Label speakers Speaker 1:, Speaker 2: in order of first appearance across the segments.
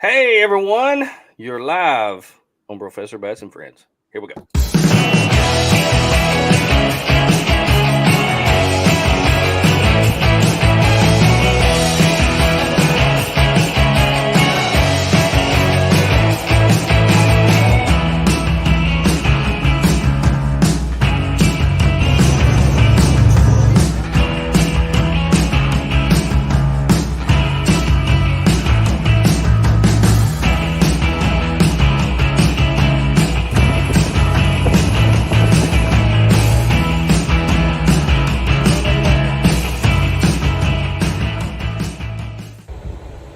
Speaker 1: Hey everyone, you're live on Professor Bats and Friends. Here we go.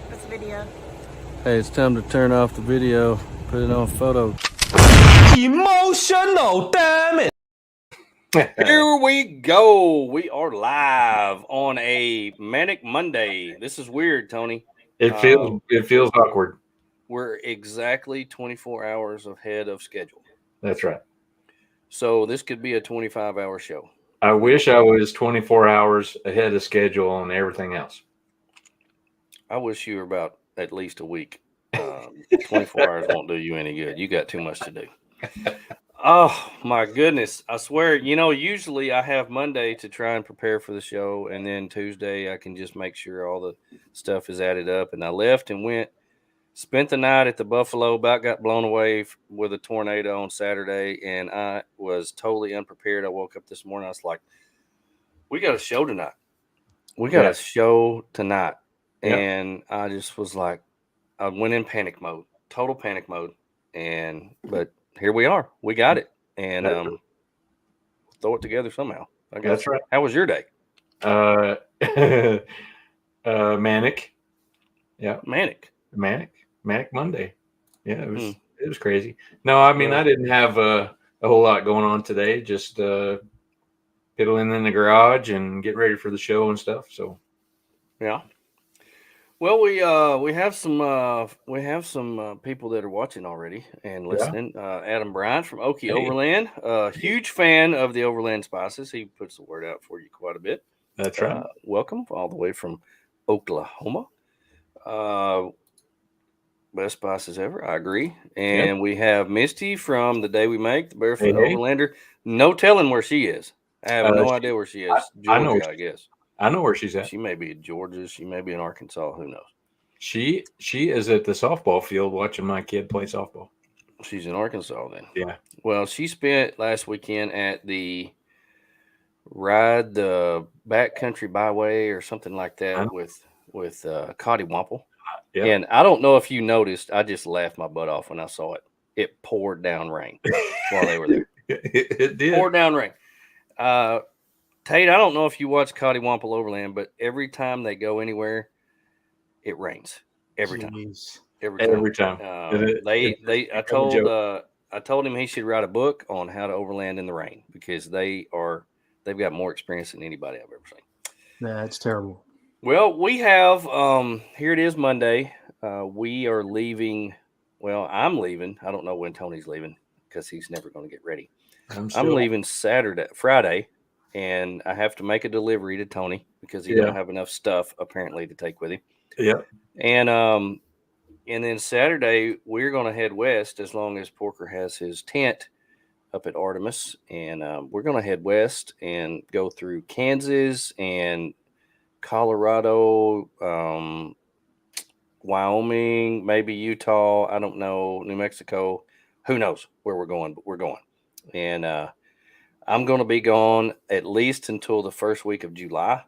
Speaker 2: What's the video?
Speaker 3: Hey, it's time to turn off the video, put it on photo.
Speaker 4: Emotional, damn it.
Speaker 1: Here we go. We are live on a manic Monday. This is weird, Tony.
Speaker 4: It feels awkward.
Speaker 1: We're exactly 24 hours ahead of schedule.
Speaker 4: That's right.
Speaker 1: So this could be a 25-hour show.
Speaker 4: I wish I was 24 hours ahead of schedule on everything else.
Speaker 1: I wish you were about at least a week. 24 hours won't do you any good. You got too much to do. Oh, my goodness. I swear, usually I have Monday to try and prepare for the show. And then Tuesday, I can just make sure all the stuff is added up. And I left and spent the night at the Buffalo, about got blown away with a tornado on Saturday. And I was totally unprepared. I woke up this morning. I was like, we got a show tonight.
Speaker 4: Yep.
Speaker 1: And I just was like, I went in panic mode, total panic mode. But here we are. We got it. And throw it together somehow, I guess.
Speaker 4: That's right.
Speaker 1: How was your day?
Speaker 4: Manic. Yeah.
Speaker 1: Manic
Speaker 4: Monday. Yeah, it was crazy. No, I mean, I didn't have a whole lot going on today. Just piddling in the garage and getting ready for the show and stuff. So,
Speaker 1: yeah. Well, we have some people that are watching already and listening. Adam Bryant from Okie Overland, huge fan of the Overland Spices. He puts the word out for you quite a bit.
Speaker 4: That's right.
Speaker 1: Welcome all the way from Oklahoma. Best spices ever, I agree. And we have Misty from The Day We Make, the Barefoot Overlander. No telling where she is. I have no idea where she is. Georgia, I guess.
Speaker 4: I know where she's at.
Speaker 1: She may be in Georgia. She may be in Arkansas. Who knows?
Speaker 4: She is at the softball field watching my kid play softball.
Speaker 1: She's in Arkansas then.
Speaker 4: Yeah.
Speaker 1: Well, she spent last weekend at the Ride the Backcountry Byway or something like that with Cotty Wample.
Speaker 4: Yeah.
Speaker 1: And I don't know if you noticed, I just laughed my butt off when I saw it. It poured down rain while they were there.
Speaker 4: It did.
Speaker 1: Poured down rain. Tate, I don't know if you watch Cotty Wample Overland, but every time they go anywhere, it rains. Every time.
Speaker 4: Every time.
Speaker 1: I told him he should write a book on how to overland in the rain because they've got more experience than anybody I've ever seen.
Speaker 3: Nah, it's terrible.
Speaker 1: Well, we have here it is Monday. We are leaving. Well, I'm leaving. I don't know when Tony's leaving because he's never going to get ready. I'm leaving Friday. And I have to make a delivery to Tony because he don't have enough stuff apparently to take with him.
Speaker 4: Yeah.
Speaker 1: And then Saturday we're going to head west as long as Porker has his tent up at Artemis, and we're going to head west and go through Kansas and Colorado, Wyoming, maybe Utah. I don't know, New Mexico. Who knows where we're going? But we're going, and I'm going to be gone at least until the first week of July.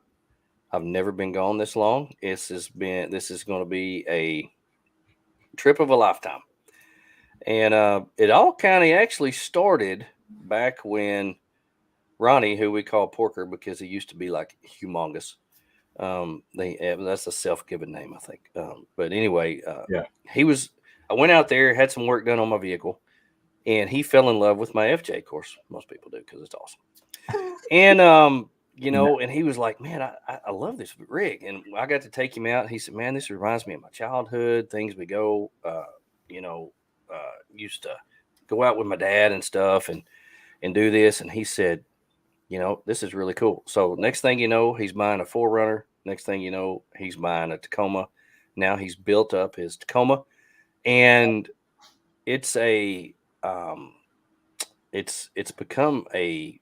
Speaker 1: I've never been gone this long. This is going to be a trip of a lifetime. And it all kind of actually started back when Ronnie, who we call Porker because he used to be like humongous. That's a self-given name, I think. But anyway, I went out there, had some work done on my vehicle. And he fell in love with my FJ. Of course, most people do because it's awesome. And, and he was like, man, I love this rig. And I got to take him out. And he said, man, this reminds me of my childhood, things we go, used to go out with my dad and stuff and do this. And he said, this is really cool. So next thing you know, he's buying a 4Runner. Next thing you know, he's buying a Tacoma. Now he's built up his Tacoma. and it's a it's become a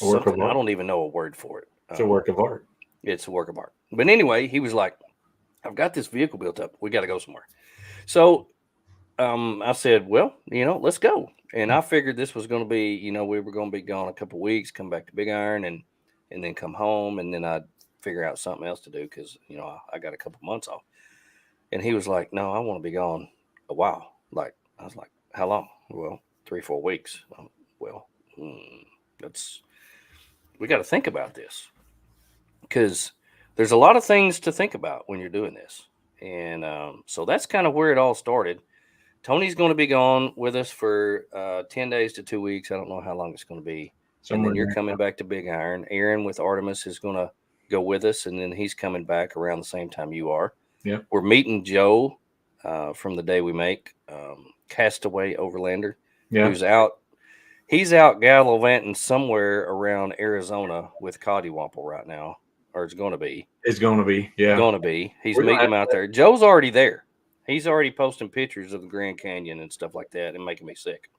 Speaker 4: work of
Speaker 1: something. I
Speaker 4: art.
Speaker 1: don't even know a word for it.
Speaker 4: It's a work of art.
Speaker 1: It's a work of art. But anyway, he was like, I've got this vehicle built up. We got to go somewhere. So I said, well, let's go. And I figured this was going to be, we were going to be gone a couple of weeks, come back to Big Iron and then come home. And then I'd figure out something else to do because, I got a couple months off. And he was like, no, I want to be gone a while. Like, I was like, how long? Well, 3-4 weeks. We got to think about this because there's a lot of things to think about when you're doing this. And so that's kind of where it all started. Tony's going to be gone with us for 10 days to 2 weeks. I don't know how long it's going to be. And then you're coming back to Big Iron. Aaron with Artemis is going to go with us, and then he's coming back around the same time you are.
Speaker 4: Yeah.
Speaker 1: We're meeting Joe from the Day We Make, Castaway Overlander, who's out. He's out gallivanting somewhere around Arizona with Cottywomple right now, or it's going to be.
Speaker 4: It's going to be, yeah.
Speaker 1: Going to be. He's meeting him out there. Joe's already there. He's already posting pictures of the Grand Canyon and stuff like that and making me sick.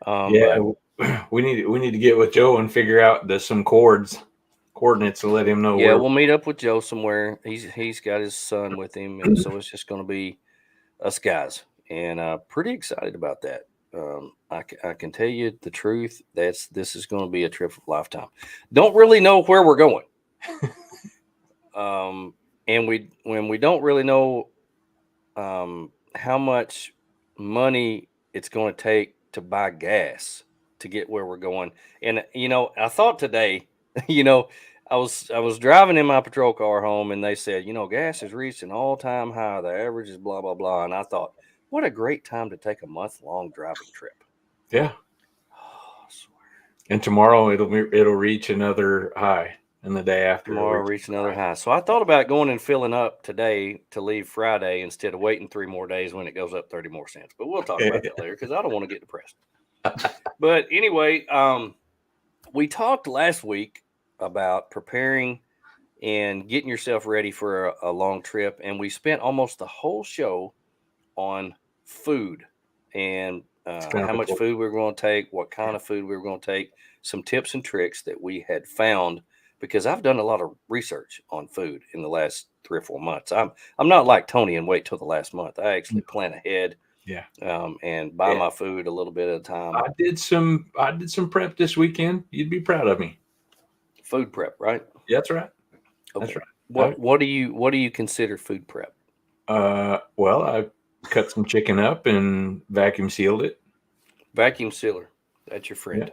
Speaker 4: We need to get with Joe and figure out some coordinates to let him know.
Speaker 1: Yeah, we'll meet up with Joe somewhere. He's got his son with him, and so it's just going to be us guys, and pretty excited about that. I can tell you the truth. This is going to be a trip of a lifetime. Don't really know where we're going, and when we don't really know how much money it's going to take to buy gas to get where we're going. And I thought today, I was driving in my patrol car home, and they said, gas has reached an all-time high. The average is blah blah blah. And I thought, what a great time to take a month-long driving trip.
Speaker 4: Yeah. Oh, I swear. And tomorrow it'll reach another high, and the day after
Speaker 1: tomorrow reach another high. So I thought about going and filling up today to leave Friday instead of waiting 3 more days when it goes up 30 more cents. But we'll talk about that later because I don't want to get depressed. But anyway, we talked last week about preparing and getting yourself ready for a long trip, and we spent almost the whole show on food and how much food we were going to take, what kind of food we were going to take, some tips and tricks that we had found, because I've done a lot of research on food in the last 3 or 4 months. I'm not like Tony and wait till the last month. I actually plan ahead.
Speaker 4: Yeah.
Speaker 1: And buy my food a little bit at a time.
Speaker 4: I did some prep this weekend. You'd be proud of me.
Speaker 1: Food prep, right?
Speaker 4: Yeah, that's right.
Speaker 1: Okay. That's right. What do you consider food prep?
Speaker 4: Well, I cut some chicken up and vacuum sealed it.
Speaker 1: Vacuum sealer. That's your friend.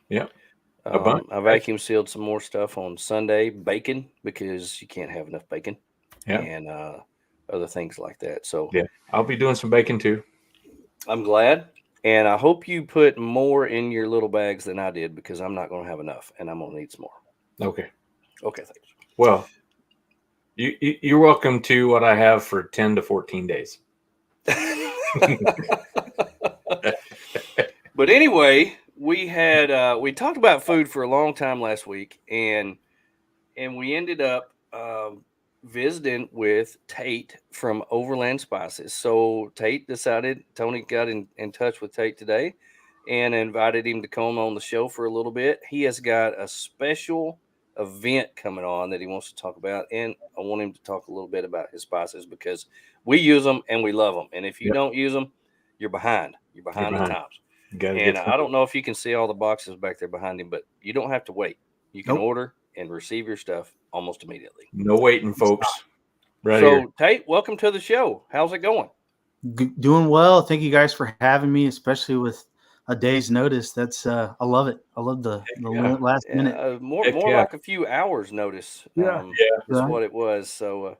Speaker 4: Yeah.
Speaker 1: I vacuum sealed some more stuff on Sunday, bacon, because you can't have enough bacon.
Speaker 4: Yeah.
Speaker 1: And other things like that. So
Speaker 4: yeah, I'll be doing some bacon too.
Speaker 1: I'm glad. And I hope you put more in your little bags than I did, because I'm not going to have enough and I'm going to need some more.
Speaker 4: Okay.
Speaker 1: Thanks.
Speaker 4: Well, you're welcome to what I have for 10 to 14 days.
Speaker 1: But anyway, we talked about food for a long time last week, and we ended up visiting with Tate from Overland Spices. So Tate decided, Tony got in touch with Tate today and invited him to come on the show for a little bit. He has got a special event coming on that he wants to talk about, and I want him to talk a little bit about his spices, because we use them and we love them. And if you don't use them, you're behind. You're behind the times. And I don't know if you can see all the boxes back there behind him, but you don't have to wait. You can order and receive your stuff almost immediately.
Speaker 4: No waiting, folks.
Speaker 1: Right. So, here. Tate, welcome to the show. How's it going?
Speaker 5: Doing well. Thank you guys for having me, especially with a day's notice. That's I love it. I love the last minute.
Speaker 1: More like a few hours notice. That's what it was. So,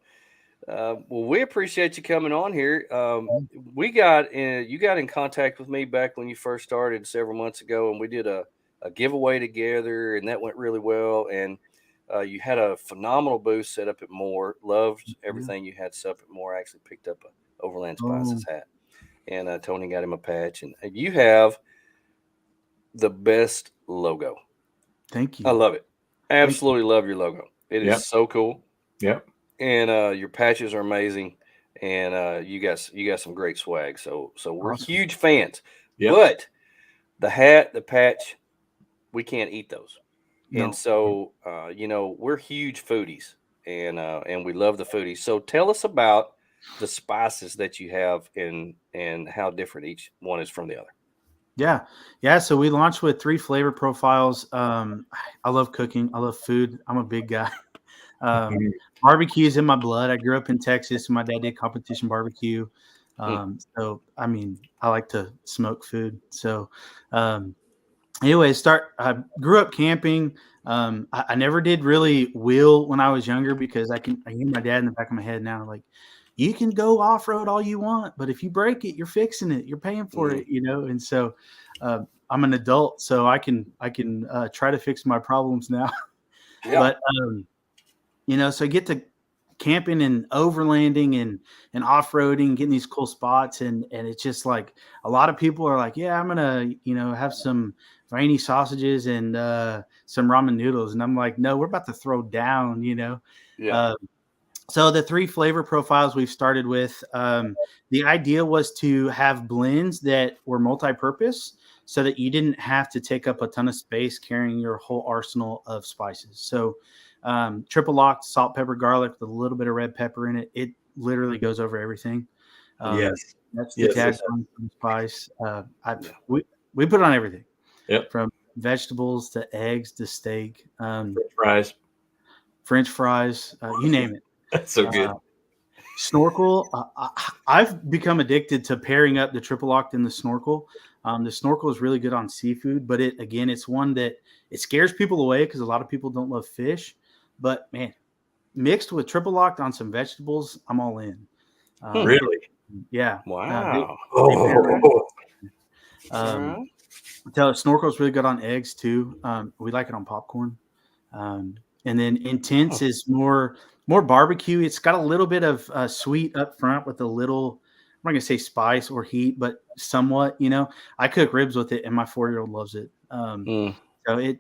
Speaker 1: well, we appreciate you coming on here. You got in contact with me back when you first started several months ago, and we did a giveaway together, and that went really well. And you had a phenomenal booth set up at Moore. Loved everything you had set up at Moore. I actually picked up a Overland Spices hat, and Tony got him a patch. And you have the best logo.
Speaker 5: Thank you.
Speaker 1: I love it. Absolutely love your logo. It is so cool.
Speaker 4: Yep.
Speaker 1: And your patches are amazing. and you got some great swag. So we're
Speaker 5: Awesome.
Speaker 1: huge fans.
Speaker 4: Yep.
Speaker 1: But the hat, the patch, we can't eat those.
Speaker 5: No.
Speaker 1: And so we're huge foodies, and we love the foodies. So tell us about the spices that you have and how different each one is from the other.
Speaker 5: Yeah. So we launched with 3 flavor profiles. I love cooking. I love food. I'm a big guy.
Speaker 4: Mhm.
Speaker 5: Barbecue is in my blood. I grew up in Texas, and my dad did competition barbecue. So I mean, I like to smoke food. So, anyway, I grew up camping. I never did really wheel when I was younger because I hear my dad in the back of my head now, like, you can go off road all you want, but if you break it, you're fixing it. You're paying for it, And so, I'm an adult, so I can try to fix my problems now.
Speaker 1: Yeah.
Speaker 5: But so I get to camping and overlanding and off-roading, getting these cool spots, and it's just like a lot of people are like, yeah, I'm gonna have some rainy sausages and some ramen noodles, and I'm like, no, we're about to throw down.
Speaker 1: Yeah.
Speaker 5: So the 3 flavor profiles we've started with, the idea was to have blends that were multi-purpose so that you didn't have to take up a ton of space carrying your whole arsenal of spices. So triple locked, salt, pepper, garlic with a little bit of red pepper in it. It literally goes over everything.
Speaker 4: Yes.
Speaker 5: That's the
Speaker 4: Yes, yes,
Speaker 5: tagline for the spice.
Speaker 1: Yeah.
Speaker 5: We put it on everything.
Speaker 4: Yep.
Speaker 5: From vegetables to eggs to steak,
Speaker 4: Fries.
Speaker 5: French fries, you name it.
Speaker 4: That's so good.
Speaker 5: Snorkel. I've become addicted to pairing up the triple locked and the snorkel. The snorkel is really good on seafood, but it's one that it scares people away because a lot of people don't love fish. But man, mixed with triple locked on some vegetables, I'm all in.
Speaker 4: Really?
Speaker 5: Yeah.
Speaker 1: Wow.
Speaker 5: Snorkel is really good on eggs too. We like it on popcorn. And then intense is more barbecue. It's got a little bit of sweet up front with a little, I'm not gonna say spice or heat, but somewhat. I cook ribs with it, and my 4-year-old loves it.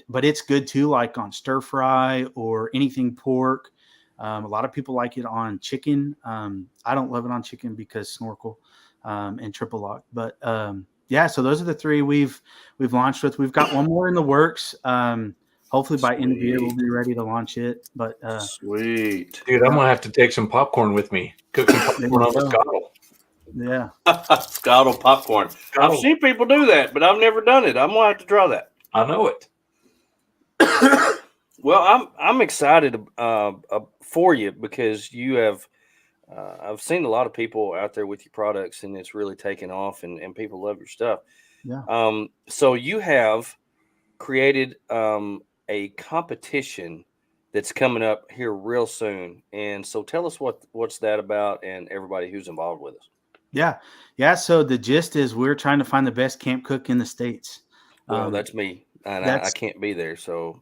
Speaker 5: But it's good too, like on stir fry or anything pork. A lot of people like it on chicken. I don't love it on chicken because snorkel and triple lock. But yeah, so those are the 3 we've launched with. We've got one more in the works. Hopefully by end of the year we'll be ready to launch it. But
Speaker 1: Sweet.
Speaker 4: Dude, I'm gonna have to take some popcorn with me. Cook some popcorn on the scuttle.
Speaker 5: Yeah.
Speaker 1: Scottle popcorn. I've seen people do that, but I've never done it. I'm gonna have to try that.
Speaker 4: I know it.
Speaker 1: Well, I'm excited for you because you have. I've seen a lot of people out there with your products, and it's really taken off, and people love your stuff.
Speaker 5: Yeah.
Speaker 1: So you have created a competition that's coming up here real soon, and so tell us what's that about, and everybody who's involved with us.
Speaker 5: Yeah. So the gist is we're trying to find the best camp cook in the States.
Speaker 1: Well, that's me, and I can't be there, so.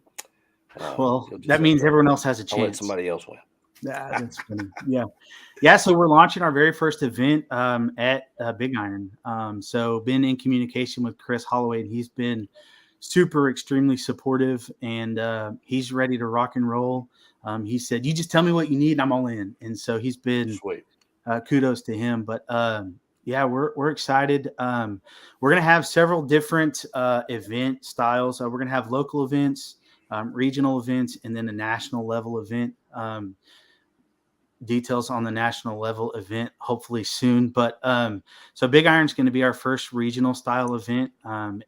Speaker 5: That means everyone else has a chance.
Speaker 1: I'll let somebody else win.
Speaker 5: That's funny. Yeah. So we're launching our very first event at Big Iron. So been in communication with Chris Holloway, and he's been super extremely supportive, and he's ready to rock and roll. He said, "You just tell me what you need, and I'm all in." And so he's been
Speaker 1: sweet.
Speaker 5: Kudos to him. But yeah, we're excited. We're gonna have several different event styles. We're gonna have local events, regional events, and then a national level event. Details on the national level event hopefully soon. But so Big Iron's going to be our first regional style event.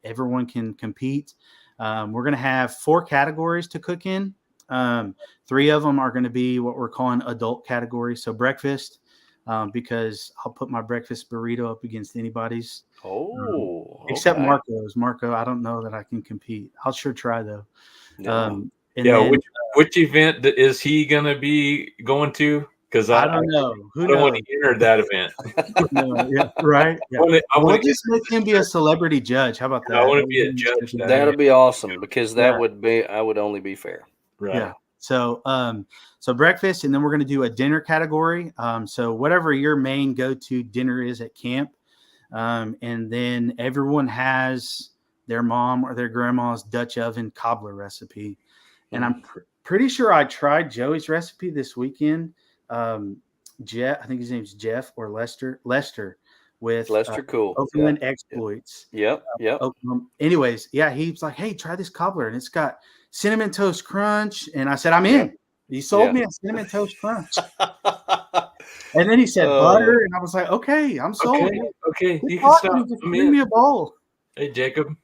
Speaker 5: Everyone can compete. We're going to have 4 categories to cook in. 3 of them are going to be what we're calling adult categories. So breakfast, because I'll put my breakfast burrito up against anybody's. Except
Speaker 1: okay.
Speaker 5: Marco's. Marco, I don't know that I can compete. I'll sure try though.
Speaker 1: Yeah.
Speaker 4: Which event is he going to be going to? Because
Speaker 5: I don't know.
Speaker 4: I don't want to enter that event.
Speaker 5: Right. Yeah.
Speaker 4: We'll
Speaker 5: just make him be a celebrity judge. How about that?
Speaker 4: I want to be a judge.
Speaker 1: That'll be awesome because that would be. I would only be fair.
Speaker 4: Right.
Speaker 5: Yeah. So breakfast, and then we're going to do a dinner category. So whatever your main go-to dinner is at camp, and then everyone has their mom or their grandma's Dutch oven cobbler recipe, and I'm pretty sure I tried Joey's recipe this weekend. Jeff. I think his name's Jeff or Lester. Lester with
Speaker 1: Lester, cool.
Speaker 5: Overland
Speaker 1: Yeah.
Speaker 5: Exploits.
Speaker 1: Yep.
Speaker 5: Anyways, yeah, he was like, "Hey, try this cobbler, and it's got cinnamon toast crunch." And I said, "I'm in." He sold me a cinnamon toast crunch, and then he said butter, and I was like, "Okay, I'm sold."
Speaker 4: Okay, you can
Speaker 5: Just
Speaker 4: stop.
Speaker 5: bring me a bowl.
Speaker 4: Hey, Jacob.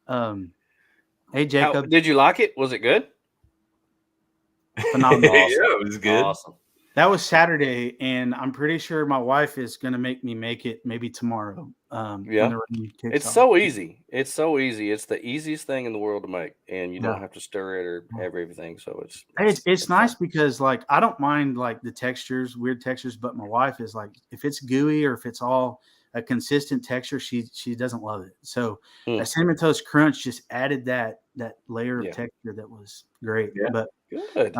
Speaker 5: Hey, Jacob.
Speaker 1: Did you like it? Was it good?
Speaker 5: Phenomenal.
Speaker 4: Yeah, it was good.
Speaker 1: Awesome.
Speaker 5: That was Saturday, and I'm pretty sure my wife is going to make me make it maybe tomorrow.
Speaker 1: Yeah. It's so easy. It's so easy. It's the easiest thing in the world to make, and you don't have to stir it or have everything. So
Speaker 5: it's nice because like I don't mind like the textures, weird textures, but my wife is like if it's gooey or if it's all a consistent texture, she doesn't love it. So a cinnamon toast crunch just added that layer of texture that was great.
Speaker 1: Yeah.
Speaker 5: But
Speaker 1: good.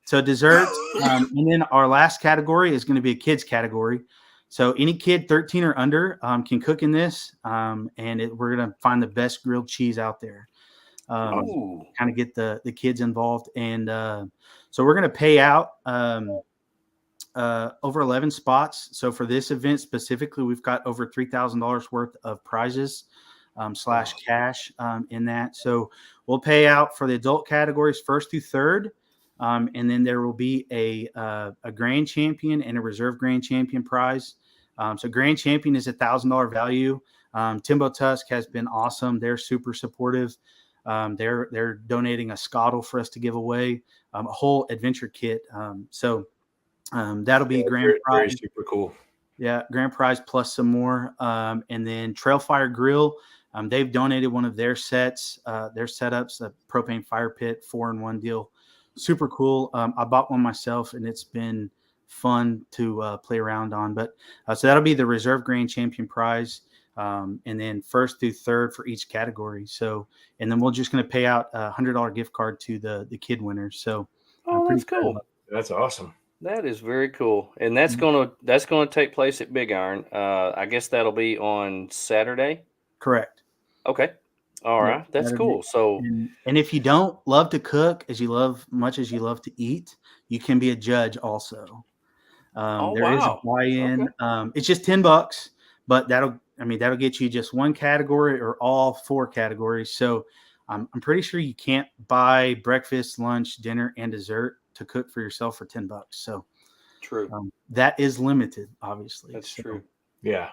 Speaker 5: So desserts, and then our last category is going to be a kids category. So any kid 13 or under can cook in this, and we're going to find the best grilled cheese out there. Kind of get the kids involved, and so we're going to pay out over 11 spots. So for this event specifically, we've got over $3,000 worth of prizes / cash in that. So we'll pay out for the adult categories first through third. And then there will be a grand champion and a reserve grand champion prize. So grand champion is $1,000 value. Timbo Tusk has been awesome. They're super supportive. They're donating a scuttle for us to give away, a whole adventure kit. So that'll be grand prize.
Speaker 4: Very super cool.
Speaker 5: Yeah, grand prize plus some more. And then Trailfire Grill. They've donated one of their sets, their setups, a propane fire pit 4-in-1 deal. Super cool. I bought one myself, and it's been fun to play around on. But so that'll be the reserve grand champion prize, and then first through third for each category. So, and then we're just going to pay out a $100 gift card to the kid winners. So,
Speaker 1: that's cool.
Speaker 4: That's awesome.
Speaker 1: That is very cool, and that's gonna take place at Big Iron. I guess that'll be on Saturday.
Speaker 5: Correct.
Speaker 1: Okay. All right, that's cool. So,
Speaker 5: and if you don't love to cook as much as you love to eat, you can be a judge also. There is a buy-in. Okay. It's just $10, but that'll get you just one category or all 4 categories. So I'm pretty sure you can't buy breakfast, lunch, dinner, and dessert to cook for yourself for $10. So
Speaker 1: true.
Speaker 5: That is limited, obviously.
Speaker 1: That's true.
Speaker 4: Yeah.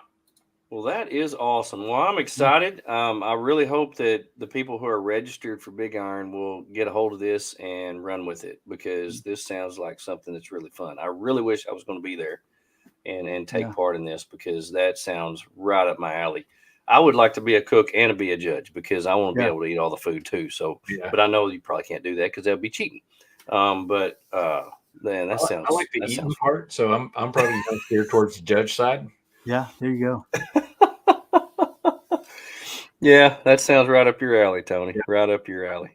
Speaker 1: Well, that is awesome. Well, I'm excited. I really hope that the people who are registered for Big Iron will get a hold of this and run with it, because this sounds like something that's really fun. I really wish I was going to be there and take part in this, because that sounds right up my alley. I would like to be a cook and be a judge, because I want to be able to eat all the food too. So, but I know you probably can't do that because that would be cheating. But man, that sounds.
Speaker 4: I like the eating part, so I'm probably going to steer towards the judge side.
Speaker 5: Yeah, there you go.
Speaker 1: Yeah, that sounds right up your alley, Tony. Yeah. Right up your alley.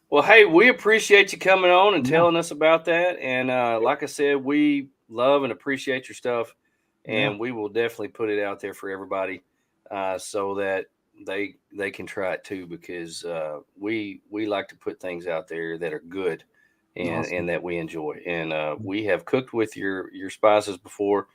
Speaker 1: Well, hey, we appreciate you coming on and telling us about that. And like I said, we love and appreciate your stuff, and we will definitely put it out there for everybody so that they can try it too, because we like to put things out there that are good and that we enjoy. And we have cooked with your spices before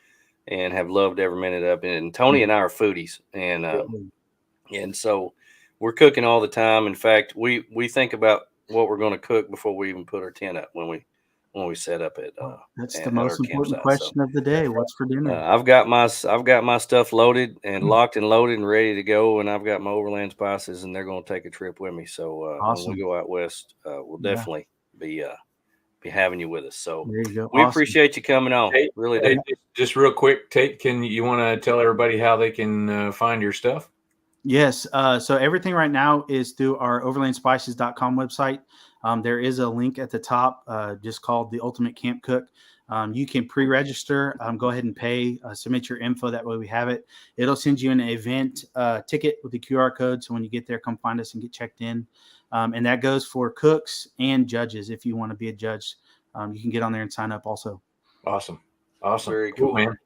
Speaker 1: and have loved every minute of it. And Tony and I are foodies, and so we're cooking all the time. In fact, we think about what we're going to cook before we even put our tent up when we set up at.
Speaker 5: That's the most important question of the day. What's for dinner?
Speaker 1: I've got my stuff loaded and locked and loaded and ready to go, and I've got my Overland spices, and they're going to take a trip with me. So when we go out west, we'll definitely be having you with us. So
Speaker 5: there you go.
Speaker 1: We appreciate you coming on.
Speaker 4: Hey,
Speaker 1: really do.
Speaker 4: Just real quick, Tate, you want to tell everybody how they can find your stuff?
Speaker 5: Yes. So everything right now is through our overlandspices.com website. There is a link at the top just called The Ultimate Camp Cook. You can pre-register, go ahead and pay, submit your info. That way we have it. It'll send you an event ticket with the QR code. So when you get there, come find us and get checked in. And that goes for cooks and judges. If you want to be a judge, you can get on there and sign up also.
Speaker 4: Awesome.
Speaker 1: Very cool,
Speaker 4: man.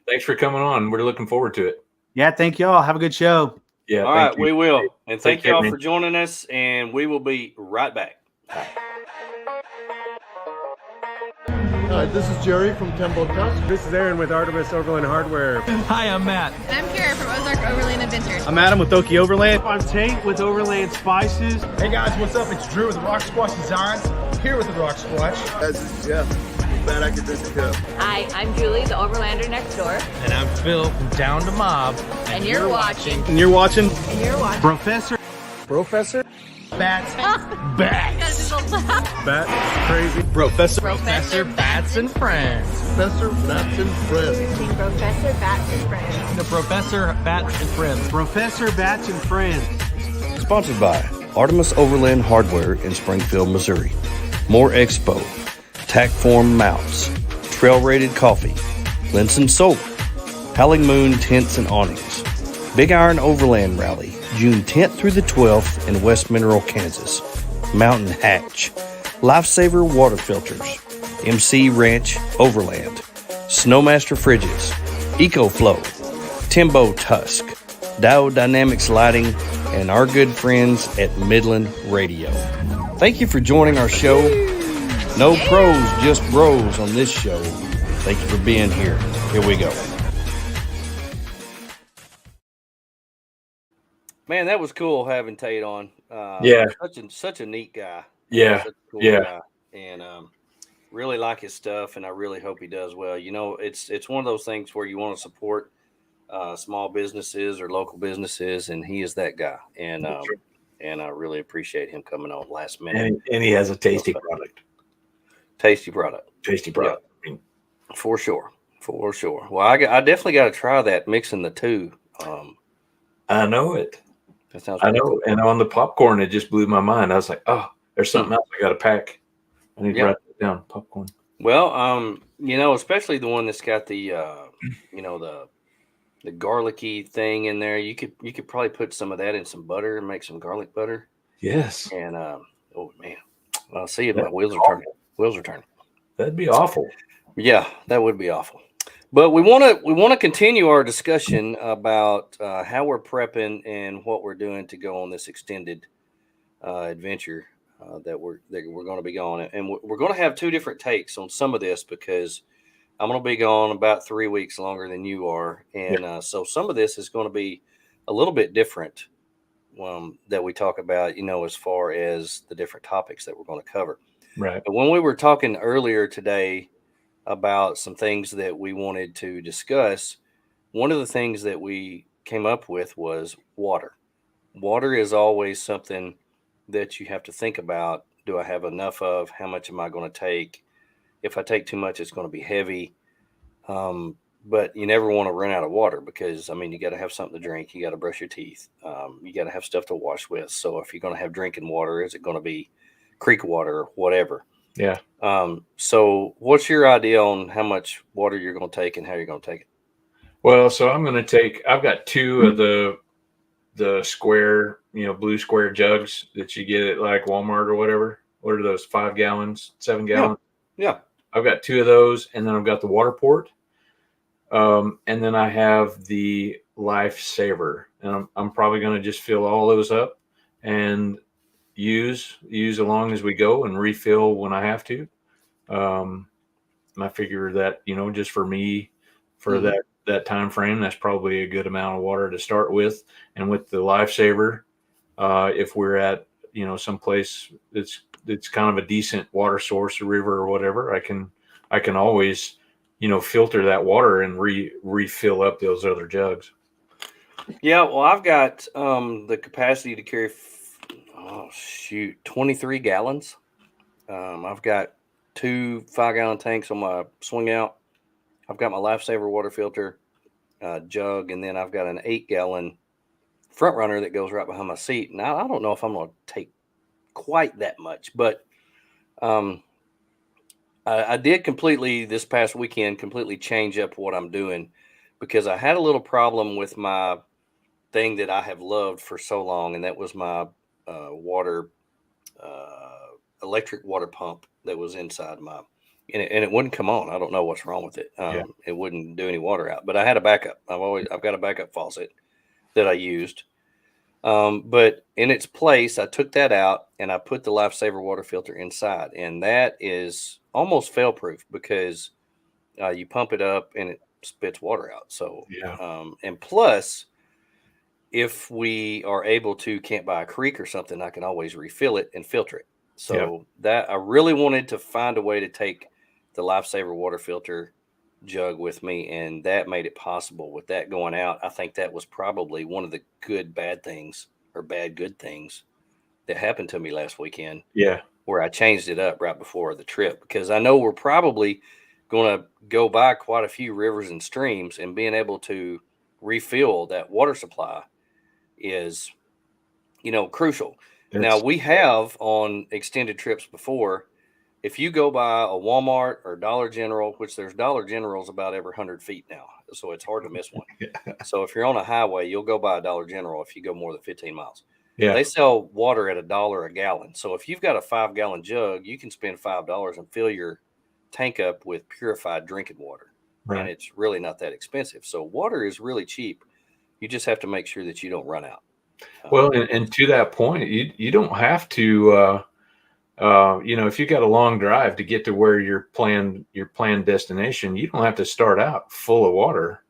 Speaker 4: Thanks for coming on. We're looking forward to it.
Speaker 5: Yeah. Thank y'all. Have a good show.
Speaker 4: Yeah.
Speaker 1: All right. We will. And thank y'all for joining us. And we will be right back.
Speaker 6: This is Jerry from Tembo Tusk. This is Aaron with Artemis Overland Hardware.
Speaker 7: Hi, I'm Matt.
Speaker 8: I'm Kara from Ozark Overland Adventures.
Speaker 7: I'm Adam with Oki Overland.
Speaker 6: I'm Tate with Overland Spices.
Speaker 9: Hey guys, what's up? It's Drew with Rock Squash Designs, here with the Rock Squash.
Speaker 10: This is Jeff. Glad I could visit you.
Speaker 11: Hi, I'm Julie, the Overlander next door.
Speaker 7: And I'm Phil from Down to Mob.
Speaker 11: And you're watching.
Speaker 7: And you're watching.
Speaker 11: And you're watching.
Speaker 6: Professor
Speaker 9: Bats.
Speaker 6: Bats. Bats. Crazy.
Speaker 7: Professor Bats and Friends.
Speaker 10: Professor Bats and Friends.
Speaker 11: Professor Bats and Friends.
Speaker 7: The Professor Bats and Friends.
Speaker 6: Professor Bats and Friends.
Speaker 1: Sponsored by Artemis Overland Hardware in Springfield, Missouri. More Expo, Tackform Mounts, Trail Rated Coffee, Linson Solar, Howling Moon Tents and Awnings, Big Iron Overland Rally, June 10th through the 12th in West Mineral, Kansas, Mountain Hatch, Lifesaver Water Filters, MC Ranch Overland, Snowmaster Fridges, EcoFlow, Timbo Tusk, Dow Dynamics Lighting, and our good friends at Midland Radio. Thank you for joining our show. No pros, just bros on this show. Thank you for being here. Here we go. Man, that was cool having Tate on.
Speaker 4: Yeah.
Speaker 1: Such a neat guy.
Speaker 4: Yeah.
Speaker 1: Such a cool
Speaker 4: Yeah.
Speaker 1: guy. And really like his stuff, and I really hope he does well. You know, it's one of those things where you want to support small businesses or local businesses, and he is that guy. And I really appreciate him coming on last minute.
Speaker 4: And he has a tasty product.
Speaker 1: Tasty product.
Speaker 4: Tasty product.
Speaker 1: Yeah. For sure. Well, I definitely got to try that, mixing the two.
Speaker 4: I know it.
Speaker 1: That sounds
Speaker 4: I know.
Speaker 1: cool.
Speaker 4: And on the popcorn, it just blew my mind. I was like, oh, there's something else I got to pack. I need to write that down. Popcorn.
Speaker 1: Well, you know, especially the one that's got the, you know, the garlicky thing in there. You could probably put some of that in some butter and make some garlic butter.
Speaker 4: Yes.
Speaker 1: And oh man, I'll see if my wheels are turning.
Speaker 4: That'd be awful.
Speaker 1: Yeah, that would be awful. But we want to continue our discussion about how we're prepping and what we're doing to go on this extended adventure that we're going to be going. And we're going to have two different takes on some of this, because I'm going to be gone about 3 weeks longer than you are, and so some of this is going to be a little bit different that we talk about. You know, as far as the different topics that we're going to cover.
Speaker 4: Right.
Speaker 1: But when we were talking earlier today about some things that we wanted to discuss, one of the things that we came up with was water. Water is always something that you have to think about. Do I have enough of? How much am I going to take? If I take too much, it's going to be heavy. But you never want to run out of water, because, I mean, you got to have something to drink. You got to brush your teeth. You got to have stuff to wash with. So if you're going to have drinking water, is it going to be creek water or whatever?
Speaker 4: Yeah.
Speaker 1: So what's your idea on how much water you're going to take and how you're going to take it?
Speaker 4: Well, so I've got two of the square, you know, blue square jugs that you get at like Walmart or whatever. What are those? 5 gallons, 7 gallons?
Speaker 1: Yeah.
Speaker 4: I've got two of those, and then I've got the water port. And then I have the Lifesaver, and I'm probably going to just fill all those up and use along as we go and refill when I have to. I figure that, you know, just for me, for that time frame, that's probably a good amount of water to start with. And with the Lifesaver, if we're at, you know, someplace it's kind of a decent water source, a river or whatever, I can always, you know, filter that water and refill up those other jugs.
Speaker 1: Yeah, well, I've got the capacity to carry 23 gallons. I've got 2 5-gallon tanks on my swing out. I've got my Lifesaver water filter jug, and then I've got an 8-gallon front runner that goes right behind my seat. Now, I don't know if I'm going to take quite that much, but I did this past weekend completely change up what I'm doing, because I had a little problem with my thing that I have loved for so long, and that was my electric water pump that was inside and it wouldn't come on. I don't know what's wrong with it. It wouldn't do any water out, but I had a backup. I've got a backup faucet that I used. But in its place, I took that out and I put the Lifesaver water filter inside, and that is almost fail-proof because you pump it up and it spits water out. So, and plus, if we are able to camp by a creek or something, I can always refill it and filter it. So that I really wanted to find a way to take the Lifesaver water filter jug with me, and that made it possible. With that going out, I think that was probably one of the good bad things or bad good things that happened to me last weekend.
Speaker 4: Yeah.
Speaker 1: Where I changed it up right before the trip, because I know we're probably going to go by quite a few rivers and streams, and being able to refill that water supply is, crucial. Now, we have on extended trips before, if you go by a Walmart or Dollar General, which there's Dollar Generals about every 100 feet now, so it's hard to miss one. So if you're on a highway, you'll go by a Dollar General if you go more than 15 miles.
Speaker 4: Yeah.
Speaker 1: They sell water at $1 a gallon. So if you've got a 5-gallon jug, you can spend $5 and fill your tank up with purified drinking water.
Speaker 4: Right.
Speaker 1: And it's really not that expensive. So water is really cheap. You just have to make sure that you don't run out.
Speaker 4: Well, and to that point, you don't have to, if you got a long drive to get to where your planned destination, you don't have to start out full of water.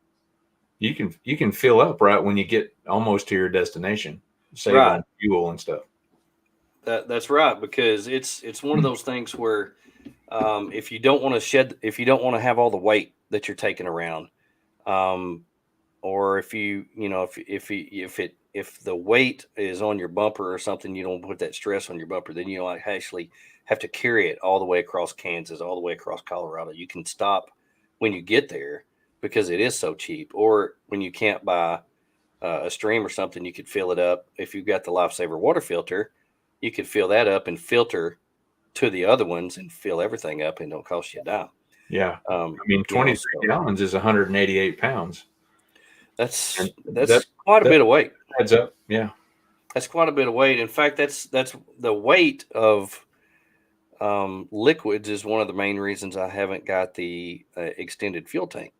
Speaker 4: You can fill up right when you get almost to your destination, save on fuel and stuff.
Speaker 1: That's right, because it's one of those things where if you don't want to have all the weight that you're taking around, or if the weight is on your bumper or something, you don't put that stress on your bumper, then you don't actually have to carry it all the way across Kansas, all the way across Colorado. You can stop when you get there because it is so cheap. Or when you camp by a stream or something, you could fill it up. If you've got the Lifesaver water filter, you could fill that up and filter to the other ones and fill everything up, and don't cost you a dime.
Speaker 4: Yeah. 23 gallons is 188 pounds.
Speaker 1: That's quite a bit of weight.
Speaker 4: Adds up. Yeah.
Speaker 1: That's quite a bit of weight. In fact, that's the weight of liquids is one of the main reasons I haven't got the extended fuel tank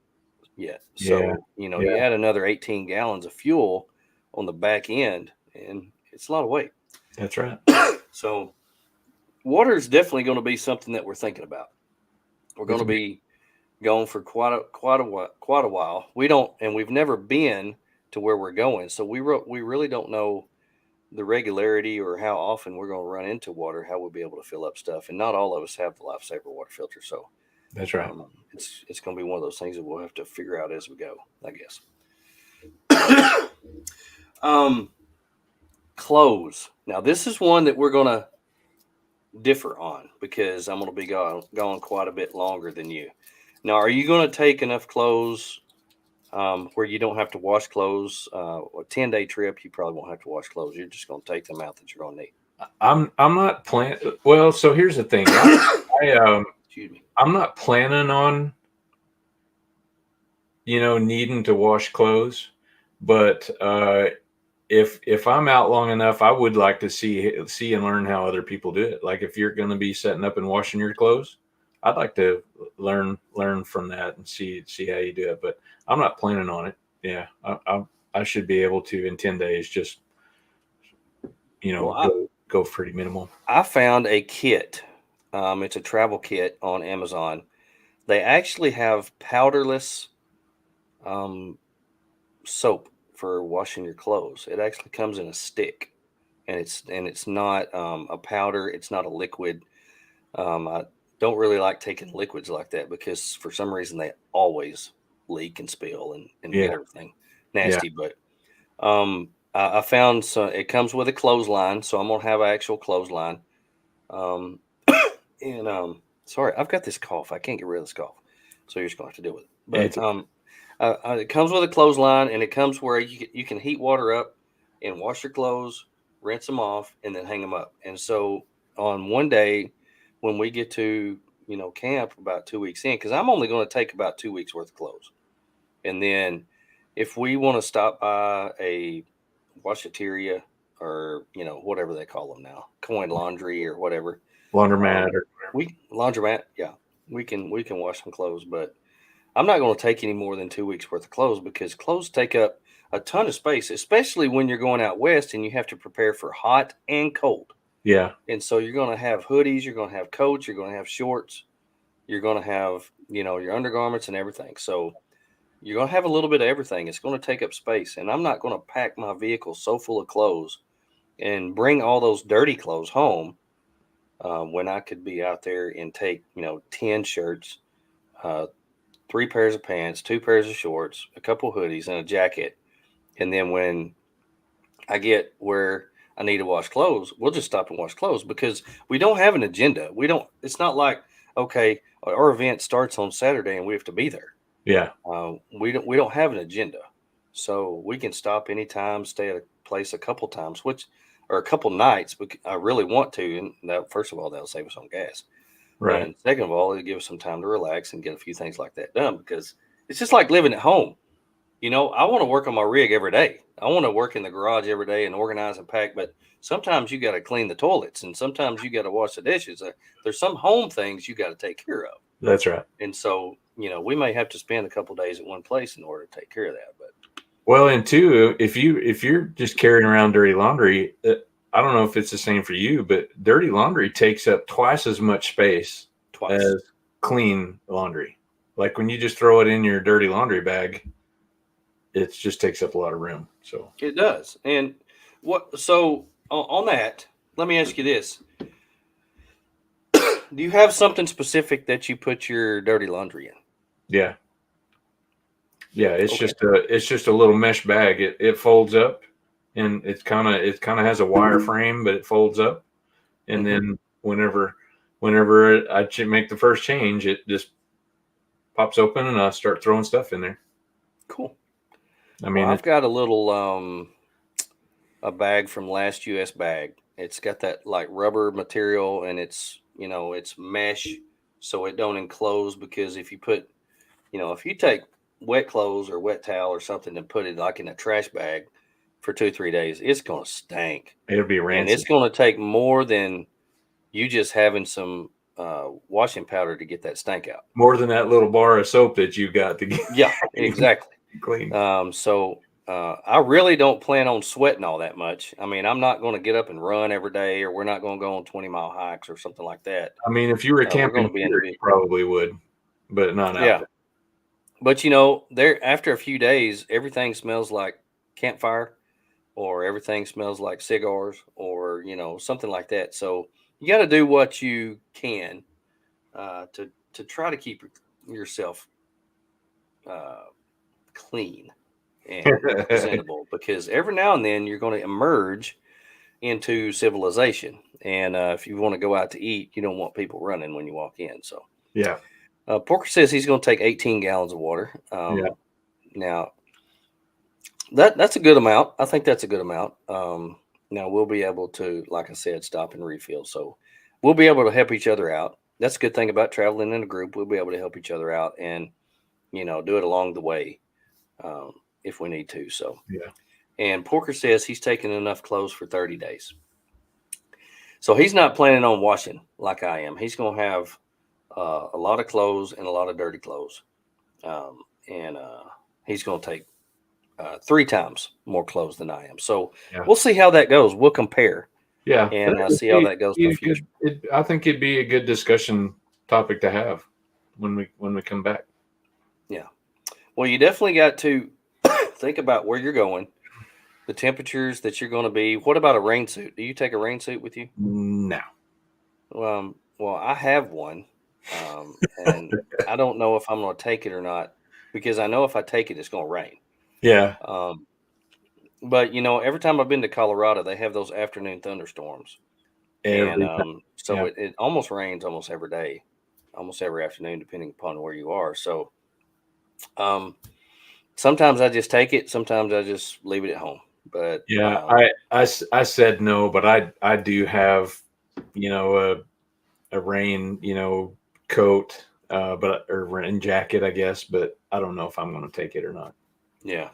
Speaker 1: yet. So, you add another 18 gallons of fuel on the back end, and it's a lot of weight.
Speaker 4: That's right.
Speaker 1: So water is definitely going to be something that we're thinking about. We're going to be going for quite a while. We've never been to where we're going, so we really don't know the regularity or how often we're going to run into water, how we'll be able to fill up stuff. And not all of us have the Lifesaver water filter, so
Speaker 4: that's right.
Speaker 1: It's going to be one of those things that we'll have to figure out as we go, I guess. Clothes. Now, this is one that we're going to differ on because I'm going to be gone quite a bit longer than you. Now, are you going to take enough clothes where you don't have to wash clothes? A 10-day trip, you probably won't have to wash clothes. You're just going to take them out that you're going to need.
Speaker 4: I'm not planning. Well, so here's the thing. Excuse me. I'm not planning on, needing to wash clothes, but if I'm out long enough, I would like to see and learn how other people do it. Like if you're going to be setting up and washing your clothes, I'd like to learn from that and see how you do it. But I'm not planning on it. Yeah, I should be able to in 10 days. Just go pretty minimal.
Speaker 1: I found a kit. It's a travel kit on Amazon. They actually have powderless soap for washing your clothes. It actually comes in a stick, and it's not a powder. It's not a liquid. I don't really like taking liquids like that because for some reason they always leak and spill and get everything nasty. But I found it comes with a clothesline, so I'm gonna have an actual clothesline. Sorry, I've got this cough. I can't get rid of this cough, so you're just gonna have to deal with it. But it comes with a clothesline, and it comes where you can heat water up and wash your clothes, rinse them off, and then hang them up. And so on one day when we get to camp about 2 weeks in, because I'm only going to take about 2 weeks worth of clothes, and then if we want to stop by a washateria or whatever they call them now, coin laundry or whatever,
Speaker 4: laundromat
Speaker 1: laundromat, yeah, we can wash some clothes, but I'm not going to take any more than 2 weeks worth of clothes because clothes take up a ton of space, especially when you're going out west and you have to prepare for hot and cold.
Speaker 4: Yeah.
Speaker 1: And so you're going to have hoodies, you're going to have coats, you're going to have shorts, you're going to have, your undergarments and everything. So you're going to have a little bit of everything. It's going to take up space. And I'm not going to pack my vehicle so full of clothes and bring all those dirty clothes home when I could be out there and take, 10 shirts, 3 pairs of pants, 2 pairs of shorts, a couple hoodies, and a jacket. And then when I get where I need to wash clothes, we'll just stop and wash clothes because we don't have an agenda. It's not like, okay, our event starts on Saturday and we have to be there.
Speaker 4: Yeah.
Speaker 1: We don't have an agenda. So we can stop anytime, stay at a place a couple times, or a couple nights, but I really want to. And that, first of all, that'll save us on gas.
Speaker 4: Right.
Speaker 1: And second of all, it'll give us some time to relax and get a few things like that done because it's just like living at home. I want to work on my rig every day. I want to work in the garage every day and organize and pack, but sometimes you got to clean the toilets and sometimes you got to wash the dishes. There's some home things you got to take care of.
Speaker 4: That's right.
Speaker 1: And so, we may have to spend a couple of days at one place in order to take care of that. But
Speaker 4: well, and two, if you're just carrying around dirty laundry, I don't know if it's the same for you, but dirty laundry takes up twice as much space as clean laundry. Like when you just throw it in your dirty laundry bag, it just takes up a lot of room. So
Speaker 1: it does. And so on that, let me ask you this. Do you have something specific that you put your dirty laundry in?
Speaker 4: Yeah. Yeah. It's just a little mesh bag. It folds up and it kind of has a wire frame, but it folds up. And then whenever I make the first change, it just pops open and I start throwing stuff in there.
Speaker 1: Cool.
Speaker 4: I mean,
Speaker 1: I've got a little a bag from Last US Bag. It's got that like rubber material and it's mesh, so it don't enclose, because if you put, if you take wet clothes or wet towel or something and put it like in a trash bag for 2-3 days, it's going to stink.
Speaker 4: It'll be rancid.
Speaker 1: And it's going to take more than you just having some washing powder to get that stank out.
Speaker 4: More than that little bar of soap that you got to get.
Speaker 1: Yeah, exactly.
Speaker 4: Clean.
Speaker 1: So I really don't plan on sweating all that much. I mean, I'm not going to get up and run every day, or we're not going to go on 20-mile hikes or something like that.
Speaker 4: I mean, if you were camping, you probably would, but not out there.
Speaker 1: But there after a few days, everything smells like campfire, or everything smells like cigars, or something like that. So you got to do what you can to try to keep yourself clean and presentable, because every now and then you're going to emerge into civilization, and if you want to go out to eat, you don't want people running when you walk in. So
Speaker 4: yeah.
Speaker 1: Porker says he's going to take 18 gallons of water. Now that's a good amount. I think that's a good amount. Now we'll be able to, like I said, stop and refill, so we'll be able to help each other out. That's a good thing about traveling in a group. We'll be able to help each other out and do it along the way if we need to. So
Speaker 4: yeah.
Speaker 1: And Porker says he's taking enough clothes for 30 days. So he's not planning on washing like I am. He's going to have a lot of clothes and a lot of dirty clothes. And he's going to take 3 times more clothes than I am. So we'll see how that goes. We'll compare.
Speaker 4: Yeah.
Speaker 1: And see how that goes in the future.
Speaker 4: I think it'd be a good discussion topic to have when we come back.
Speaker 1: Yeah. Well, you definitely got to think about where you're going, the temperatures that you're going to be. What about a rain suit? Do you take a rain suit with you?
Speaker 4: No.
Speaker 1: Well, I have one, and I don't know if I'm going to take it or not, because I know if I take it, it's going to rain.
Speaker 4: Yeah.
Speaker 1: But every time I've been to Colorado, they have those afternoon thunderstorms, so it almost rains almost every day, almost every afternoon, depending upon where you are. So, sometimes I just take it. Sometimes I just leave it at home. But
Speaker 4: yeah, I said no, but I do have, a rain, coat, or rain jacket, I guess, but I don't know if I'm going to take it or not.
Speaker 1: Yeah.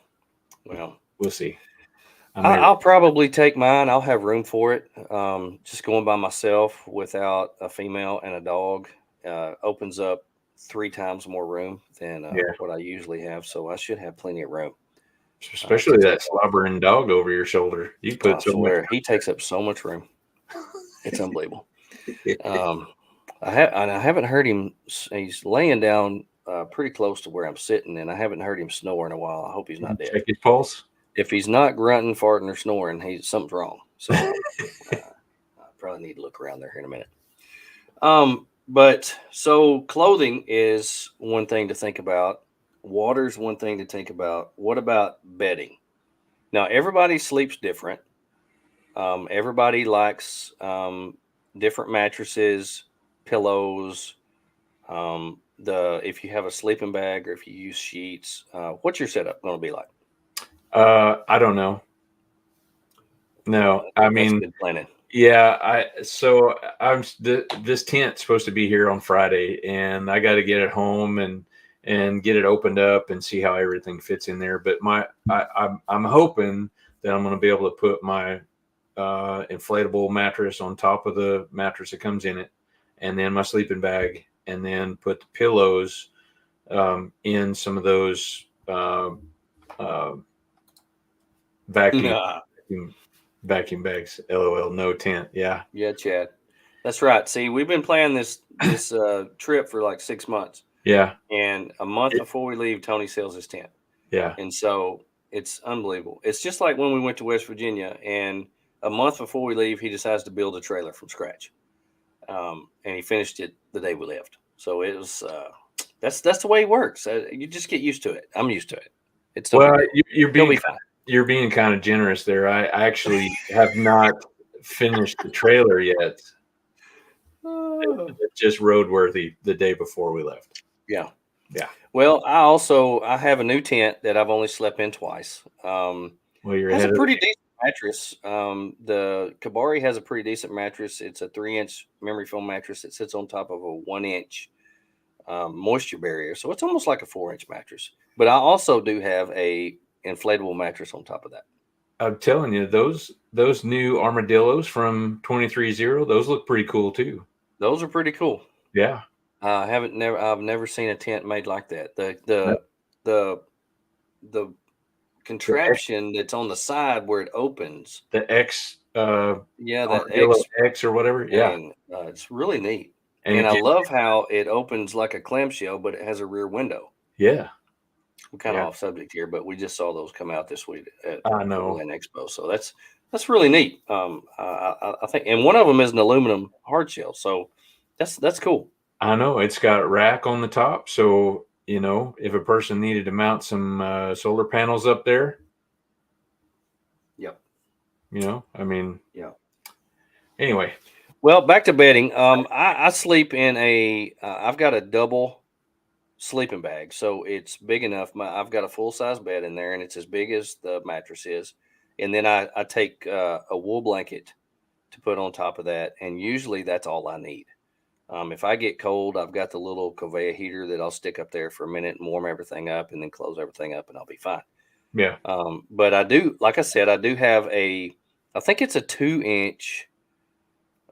Speaker 1: Well,
Speaker 4: we'll see.
Speaker 1: I'll probably take mine. I'll have room for it. Just going by myself without a female and a dog opens up 3 times more room than what I usually have. So I should have plenty of room.
Speaker 4: Especially that slobbering dog over your shoulder. You put so much.
Speaker 1: He takes up so much room. It's unbelievable. I haven't heard him. He's laying down pretty close to where I'm sitting, and I haven't heard him snore in a while. I hope he's not dead.
Speaker 4: Check his pulse.
Speaker 1: If he's not grunting, farting, or snoring, something's wrong. So I probably need to look around there here in a minute. But so clothing is one thing to think about. Water's one thing to think about. What about bedding? Now, everybody sleeps different. Everybody likes different mattresses, pillows. If you have a sleeping bag or if you use sheets, what's your setup going to be like?
Speaker 4: I don't know. No, I mean,
Speaker 1: good planning.
Speaker 4: Yeah, this tent's supposed to be here on Friday, and I got to get it home and get it opened up and see how everything fits in there. But I'm hoping that I'm going to be able to put my inflatable mattress on top of the mattress that comes in it, and then my sleeping bag, and then put the pillows in some of those vacuum bags. LOL, no tent. Yeah,
Speaker 1: Chad, that's right. See, we've been planning this trip for like 6 months.
Speaker 4: Yeah,
Speaker 1: and a month before we leave, Tony sells his tent.
Speaker 4: Yeah,
Speaker 1: and so it's unbelievable. It's just like when we went to West Virginia, and a month before we leave, he decides to build a trailer from scratch, and he finished it the day we left. So it was that's the way it works. You just get used to it. I'm used to it. It's
Speaker 4: you're being kind of generous there. I actually have not finished the trailer yet. It's just roadworthy the day before we left.
Speaker 1: Yeah.
Speaker 4: Well,
Speaker 1: I have a new tent that I've only slept in twice.
Speaker 4: You're
Speaker 1: has
Speaker 4: ahead
Speaker 1: a pretty decent mattress. The Kabari has a pretty decent mattress. It's a 3-inch memory foam mattress that sits on top of a 1-inch moisture barrier, so it's almost like a 4-inch mattress. But I also do have a inflatable mattress on top of that.
Speaker 4: I'm telling you, those new armadillos from 23-0, those look pretty cool too.
Speaker 1: Those are pretty cool.
Speaker 4: Yeah.
Speaker 1: I've never seen a tent made like that. The contraption that's on the side where it opens.
Speaker 4: The X.
Speaker 1: That
Speaker 4: X or whatever. Yeah.
Speaker 1: It's really neat. And I love how it opens like a clamshell, but it has a rear window.
Speaker 4: Yeah.
Speaker 1: We're kind of off subject here, but we just saw those come out this week at
Speaker 4: Overland
Speaker 1: Expo. So that's really neat. I think, and one of them is an aluminum hard shell. So that's cool.
Speaker 4: I know it's got a rack on the top. So, if a person needed to mount some solar panels up there.
Speaker 1: Yep.
Speaker 4: Yeah. Anyway.
Speaker 1: Well, back to bedding. I sleep in I've got a double sleeping bag, so it's big enough. I've got a full-size bed in there, and it's as big as the mattress is. And then I take a wool blanket to put on top of that, and usually that's all I need. If I get cold, I've got the little Covea heater that I'll stick up there for a minute and warm everything up, and then close everything up, and I'll be fine.
Speaker 4: Yeah.
Speaker 1: But I do, like I said, I do have I think it's a 2-inch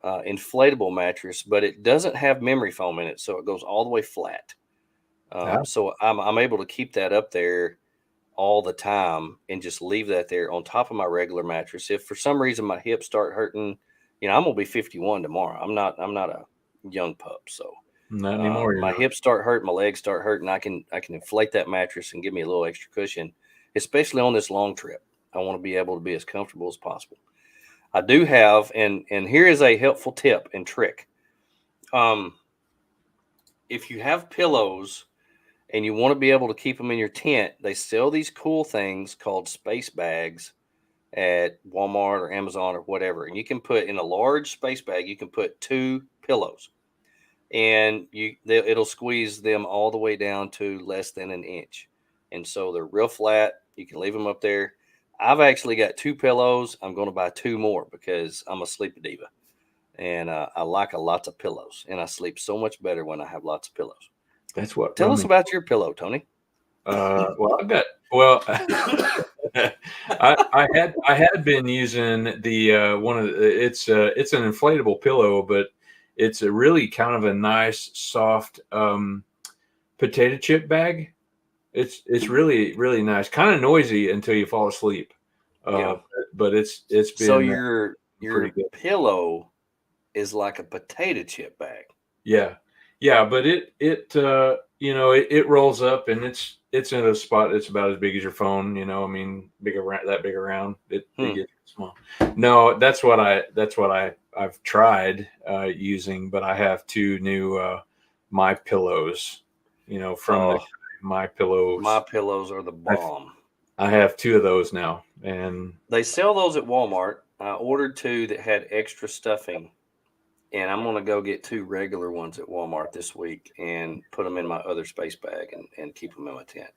Speaker 1: inflatable mattress, but it doesn't have memory foam in it, so it goes all the way flat. So I'm able to keep that up there all the time and just leave that there on top of my regular mattress. If for some reason my hips start hurting, I'm gonna be 51 tomorrow. I'm not a young pup, so
Speaker 4: not anymore.
Speaker 1: My hips start hurting, my legs start hurting. I can inflate that mattress and give me a little extra cushion, especially on this long trip. I want to be able to be as comfortable as possible. I do have, and here is a helpful tip and trick. If you have pillows and you want to be able to keep them in your tent, they sell these cool things called space bags at Walmart or Amazon or whatever. And you can put in a large space bag, you can put 2 pillows, and it'll squeeze them all the way down to less than 1 inch. And so they're real flat. You can leave them up there. I've actually got 2 pillows. I'm going to buy 2 more because I'm a sleep diva, and I like lots of pillows, and I sleep so much better when I have lots of pillows.
Speaker 4: That's what.
Speaker 1: Tell us about your pillow, Tony.
Speaker 4: I had been using the one of the, it's an inflatable pillow, but it's a really kind of a nice soft potato chip bag. It's really really nice. Kind of noisy until you fall asleep.
Speaker 1: Yeah.
Speaker 4: But it's
Speaker 1: So
Speaker 4: been
Speaker 1: your
Speaker 4: pretty good.
Speaker 1: pillow is like a potato chip bag.
Speaker 4: Yeah, yeah, but it rolls up and it's in a spot that's about as big as your phone. I mean, big around that big around. It gets small. No, I've tried using, but I have two new my pillows. From the my pillows.
Speaker 1: My pillows are the bomb.
Speaker 4: I have two of those now, and
Speaker 1: they sell those at Walmart. I ordered two that had extra stuffing. And I'm going to go get two regular ones at Walmart this week and put them in my other space bag and keep them in my tent.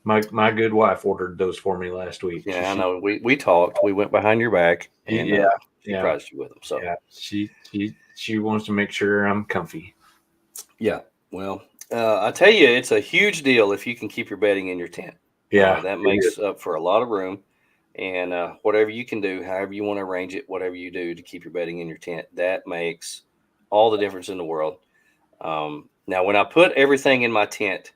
Speaker 4: My good wife ordered those for me last week.
Speaker 1: Yeah, I know. We talked. We went behind your back, and she surprised you with them. So
Speaker 4: yeah, she wants to make sure I'm comfy.
Speaker 1: Yeah. Well, I tell you, it's a huge deal if you can keep your bedding in your tent.
Speaker 4: Yeah,
Speaker 1: that makes up for a lot of room. And whatever you can do, however you want to arrange it, whatever you do to keep your bedding in your tent, that makes all the difference in the world. Now, when I put everything in my tent,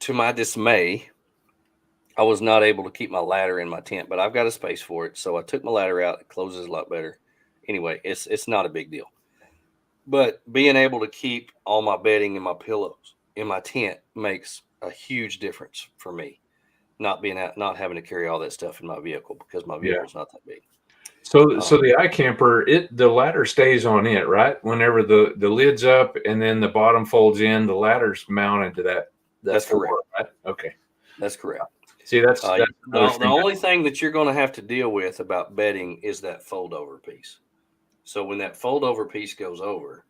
Speaker 1: to my dismay, I was not able to keep my ladder in my tent, but I've got a space for it. So I took my ladder out. It closes a lot better. Anyway, it's not a big deal. But being able to keep all my bedding and my pillows in my tent makes a huge difference for me. Not having to carry all that stuff in my vehicle because my vehicle's not that big.
Speaker 4: So the iCamper, the ladder stays on it, right? Whenever the lid's up and then the bottom folds in, the ladder's mounted to that.
Speaker 1: That's correct.
Speaker 4: Right? Okay,
Speaker 1: that's correct.
Speaker 4: See, that's
Speaker 1: the only thing that you're going to have to deal with about bedding is that fold over piece. So when that fold over piece goes over,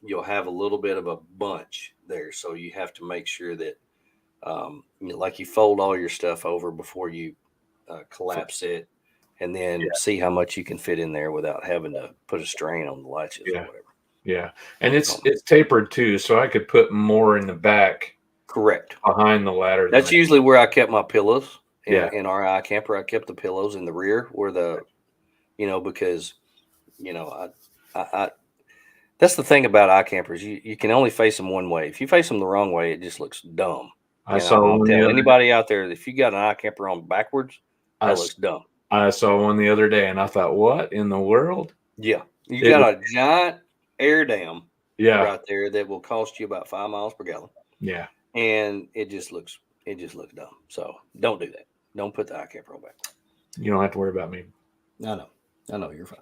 Speaker 1: you'll have a little bit of a bunch there. So you have to make sure that, like you fold all your stuff over before you collapse it, and then see how much you can fit in there without having to put a strain on the latches or whatever.
Speaker 4: Yeah, and it's tapered too, so I could put more in the back.
Speaker 1: Correct.
Speaker 4: Behind the ladder.
Speaker 1: That's usually where I kept my pillows. In our iCamper, I kept the pillows in the rear where because I that's the thing about iCampers. You can only face them one way. If you face them the wrong way, it just looks dumb.
Speaker 4: I saw
Speaker 1: anybody out there, if you got an iCamper on backwards, that looks dumb.
Speaker 4: I saw one the other day and I thought, what in the world?
Speaker 1: Yeah. You got a giant air dam
Speaker 4: right
Speaker 1: there that will cost you about 5 miles per gallon.
Speaker 4: Yeah.
Speaker 1: And it just looks dumb. So don't do that. Don't put the iCamper on back.
Speaker 4: You don't have to worry about me.
Speaker 1: I know you're fine.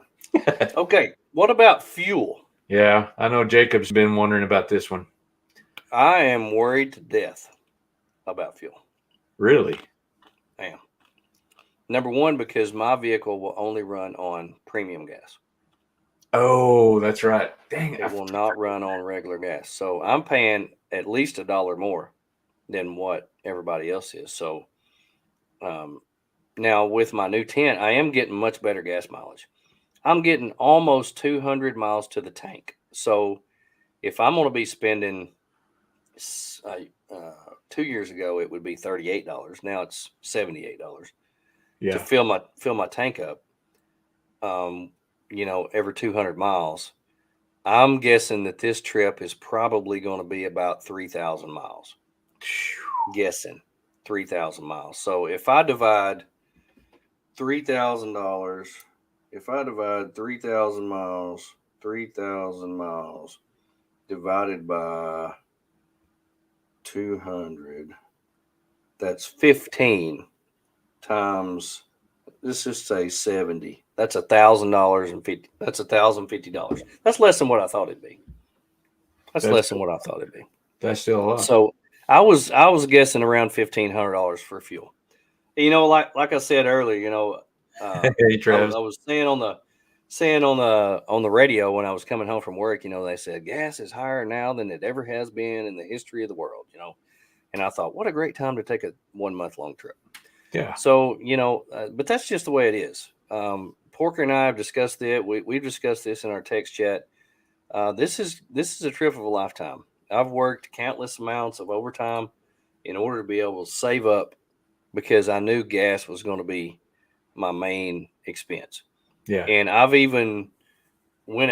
Speaker 1: Okay. What about fuel?
Speaker 4: Yeah, I know Jacob's been wondering about this one.
Speaker 1: I am worried to death about fuel.
Speaker 4: Really?
Speaker 1: I am. Number one, because my vehicle will only run on premium gas.
Speaker 4: Oh, that's right. Dang it.
Speaker 1: It will not run on regular gas. So I'm paying at least $1 more than what everybody else is. So now with my new tent, I am getting much better gas mileage. I'm getting almost 200 miles to the tank. So if I'm going to be spending 2 years ago, it would be $38. Now it's $78 to fill my tank up. Every 200 miles. I'm guessing that this trip is probably going to be about 3,000 miles. Guessing 3,000 miles. So if I divide $3,000, if I divide 3,000 miles divided by 200, that's 15 times, let's just say 70. That's $1,000 that's $1,050. That's less than what I thought it'd be. That's less than what I thought it'd be.
Speaker 4: That's still a lot.
Speaker 1: So I was guessing around $1,500 for fuel. Like I said earlier,
Speaker 4: hey, Travis.
Speaker 1: I was saying on the radio when I was coming home from work, they said gas is higher now than it ever has been in the history of the world, and I thought, what a great time to take a 1 month long trip.
Speaker 4: Yeah.
Speaker 1: So, but that's just the way it is. Porker and I have discussed it. We've discussed this in our text chat. This is a trip of a lifetime. I've worked countless amounts of overtime in order to be able to save up because I knew gas was going to be my main expense.
Speaker 4: Yeah.
Speaker 1: And I've even went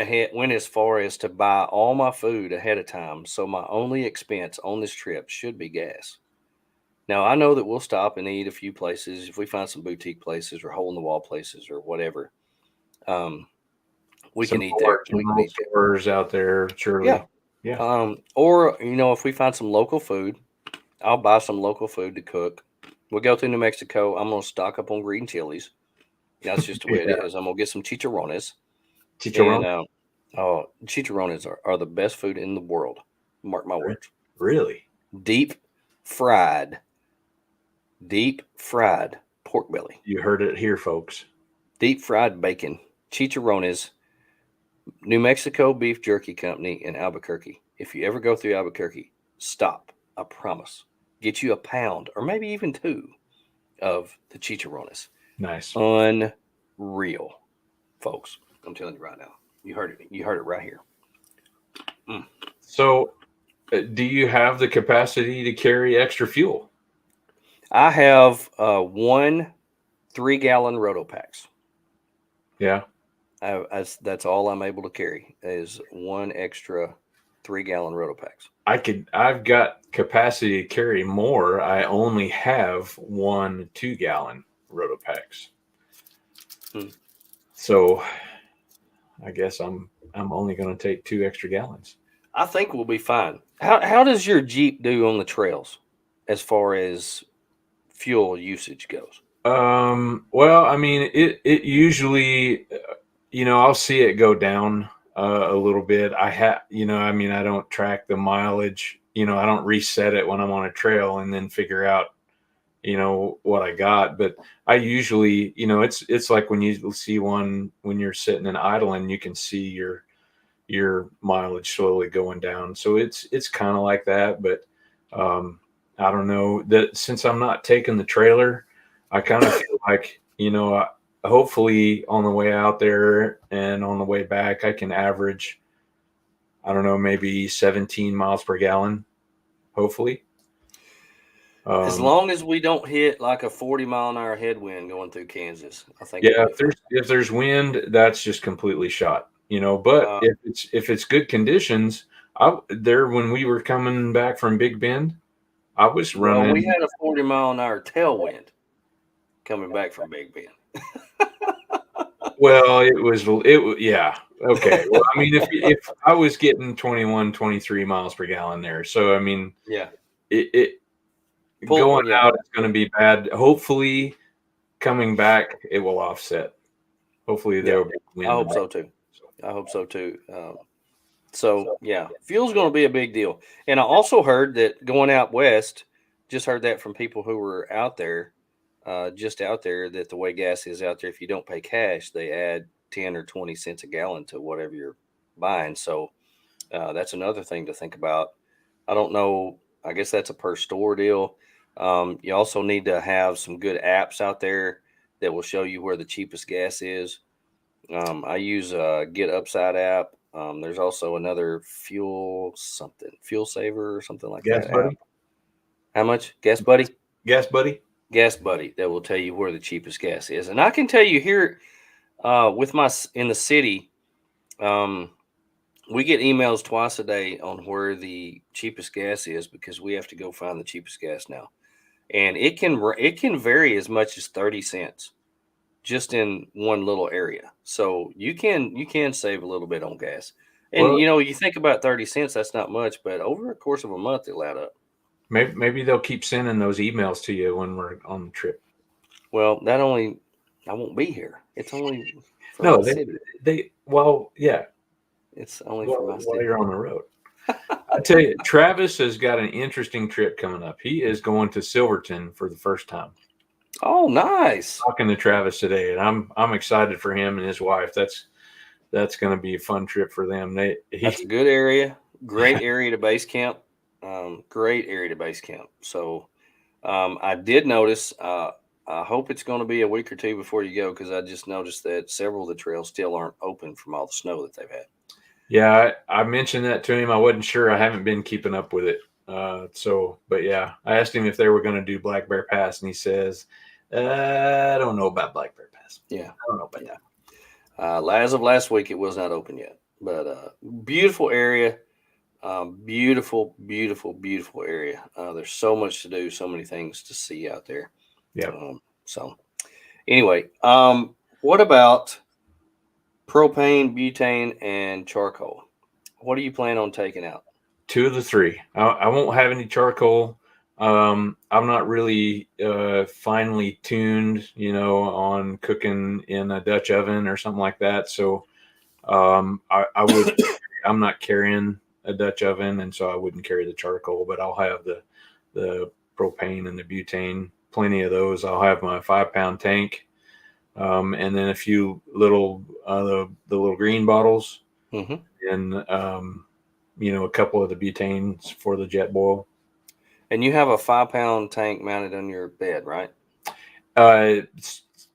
Speaker 1: as far as to buy all my food ahead of time. So my only expense on this trip should be gas. Now, I know that we'll stop and eat a few places if we find some boutique places or hole in the wall places or whatever. We
Speaker 4: Some
Speaker 1: can eat
Speaker 4: more
Speaker 1: there. We can
Speaker 4: general
Speaker 1: eat there.
Speaker 4: stores out there, surely.
Speaker 1: Yeah.
Speaker 4: Yeah.
Speaker 1: Or, if we find some local food, I'll buy some local food to cook. We'll go through New Mexico. I'm going to stock up on green chilies. That's just the way it is. I'm going to get some chicharrones.
Speaker 4: Chicharron?
Speaker 1: And, chicharrones are the best food in the world. Mark my words.
Speaker 4: Really?
Speaker 1: Deep fried pork belly.
Speaker 4: You heard it here, folks.
Speaker 1: Deep fried bacon. Chicharrones. New Mexico Beef Jerky Company in Albuquerque. If you ever go through Albuquerque, stop. I promise. Get you a pound or maybe even 2 of the chicharrones.
Speaker 4: Nice.
Speaker 1: Unreal, folks. I'm telling you right now. You heard it. You heard it right here.
Speaker 4: So, do you have the capacity to carry extra fuel?
Speaker 1: I have 1 3-gallon Roto packs.
Speaker 4: Yeah.
Speaker 1: That's all I'm able to carry is 1 extra 3-gallon Roto packs.
Speaker 4: I've got capacity to carry more. I only have 1 2-gallon Roto packs. So I guess I'm only going to take 2 extra gallons.
Speaker 1: I think we'll be fine. How does your Jeep do on the trails as far as fuel usage goes?
Speaker 4: Well, I mean, it usually, I'll see it go down a little bit. I don't track the mileage. I don't reset it when I'm on a trail and then figure out, what I got. But I usually, it's like when you see one when you're sitting and idling, you can see your mileage slowly going down. So it's kind of like that. But I don't know that since I'm not taking the trailer, I kind of feel like, hopefully on the way out there and on the way back, I can average, I don't know, maybe 17 miles per gallon, hopefully.
Speaker 1: As long as we don't hit like a 40-mile-an-hour headwind going through Kansas, I think.
Speaker 4: Yeah, if there's wind, that's just completely shot, But if it's good conditions, when we were coming back from Big Bend, I was running.
Speaker 1: Well, we had a 40-mile-an-hour tailwind coming back from Big Bend.
Speaker 4: Well, it was yeah. Okay. Well, I mean, if I was getting 21, 23 miles per gallon there, so I mean,
Speaker 1: yeah,
Speaker 4: it going out is going to be bad. Hopefully, coming back, it will offset. Hopefully, there will be wind.
Speaker 1: I hope so too. I hope so too. So yeah, fuel's going to be a big deal. And I also heard that going out west, just heard that from people who were out there, that the way gas is out there, if you don't pay cash, they add 10 or 20 cents a gallon to whatever you're buying. So that's another thing to think about. I don't know. I guess that's a per store deal. You also need to have some good apps out there that will show you where the cheapest gas is. I use a Get Upside app. There's also another Fuel Saver or something like
Speaker 4: Gas
Speaker 1: that.
Speaker 4: Buddy.
Speaker 1: App. How much? Gas Buddy?
Speaker 4: Gas Buddy?
Speaker 1: Gas Buddy that will tell you where the cheapest gas is. And I can tell you here in the city, we get emails twice a day on where the cheapest gas is because we have to go find the cheapest gas now. And it can vary as much as 30 cents just in one little area. So you can save a little bit on gas. And you think about 30 cents, that's not much, but over the course of a month it'll add up.
Speaker 4: Maybe they'll keep sending those emails to you when we're on the trip.
Speaker 1: Well, I won't be here. It's only for
Speaker 4: no,
Speaker 1: my city.
Speaker 4: Yeah.
Speaker 1: It's only for my city.
Speaker 4: While you're on the road. I tell you, Travis has got an interesting trip coming up. He is going to Silverton for the first time.
Speaker 1: Oh, nice.
Speaker 4: Talking to Travis today, and I'm excited for him and his wife. That's going to be a fun trip for them.
Speaker 1: That's a good area. Great area to base camp. Great area to base camp. So I did notice, I hope it's going to be a week or two before you go, because I just noticed that several of the trails still aren't open from all the snow that they've had.
Speaker 4: Yeah, I mentioned that to him. I wasn't sure. I haven't been keeping up with it. But yeah, I asked him if they were going to do Black Bear Pass, and he says, I don't know about Black Bear Pass.
Speaker 1: Yeah.
Speaker 4: I don't know about that.
Speaker 1: As of last week, it was not open yet, but beautiful area. Beautiful, beautiful, beautiful area. There's so much to do, so many things to see out there.
Speaker 4: Yeah.
Speaker 1: So anyway, what about propane, butane, and charcoal? What do you plan on taking out?
Speaker 4: 2 of the 3. I won't have any charcoal. I'm not really finely tuned, on cooking in a Dutch oven or something like that. So I would. I'm not carrying a Dutch oven, and so I wouldn't carry the charcoal. But I'll have the propane and the butane. Plenty of those. I'll have my 5-pound tank, and then a few little the little green bottles, and a couple of the butanes for the jet boil.
Speaker 1: And you have a 5-pound tank mounted on your bed, right?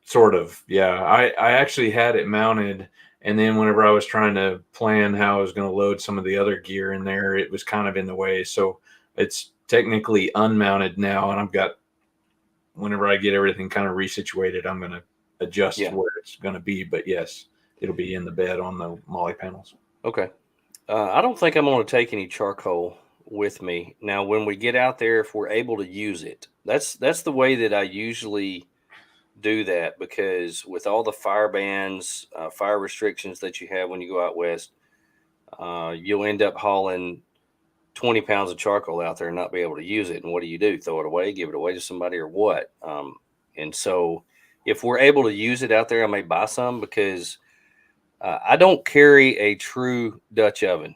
Speaker 4: Sort of, yeah. I actually had it mounted, and then whenever I was trying to plan how I was going to load some of the other gear in there, it was kind of in the way. So it's technically unmounted now, and I've got, whenever I get everything kind of resituated, I'm going to adjust where it's going to be. But yes, it'll be in the bed on the molly panels.
Speaker 1: Okay. I don't think I'm going to take any charcoal with me. Now, when we get out there, if we're able to use it, that's the way that I usually do that, because with all the fire bans, fire restrictions that you have when you go out west, you'll end up hauling 20 pounds of charcoal out there and not be able to use it. And what do? Throw it away, give it away to somebody, or what? And so if we're able to use it out there, I may buy some, because I don't carry a true Dutch oven.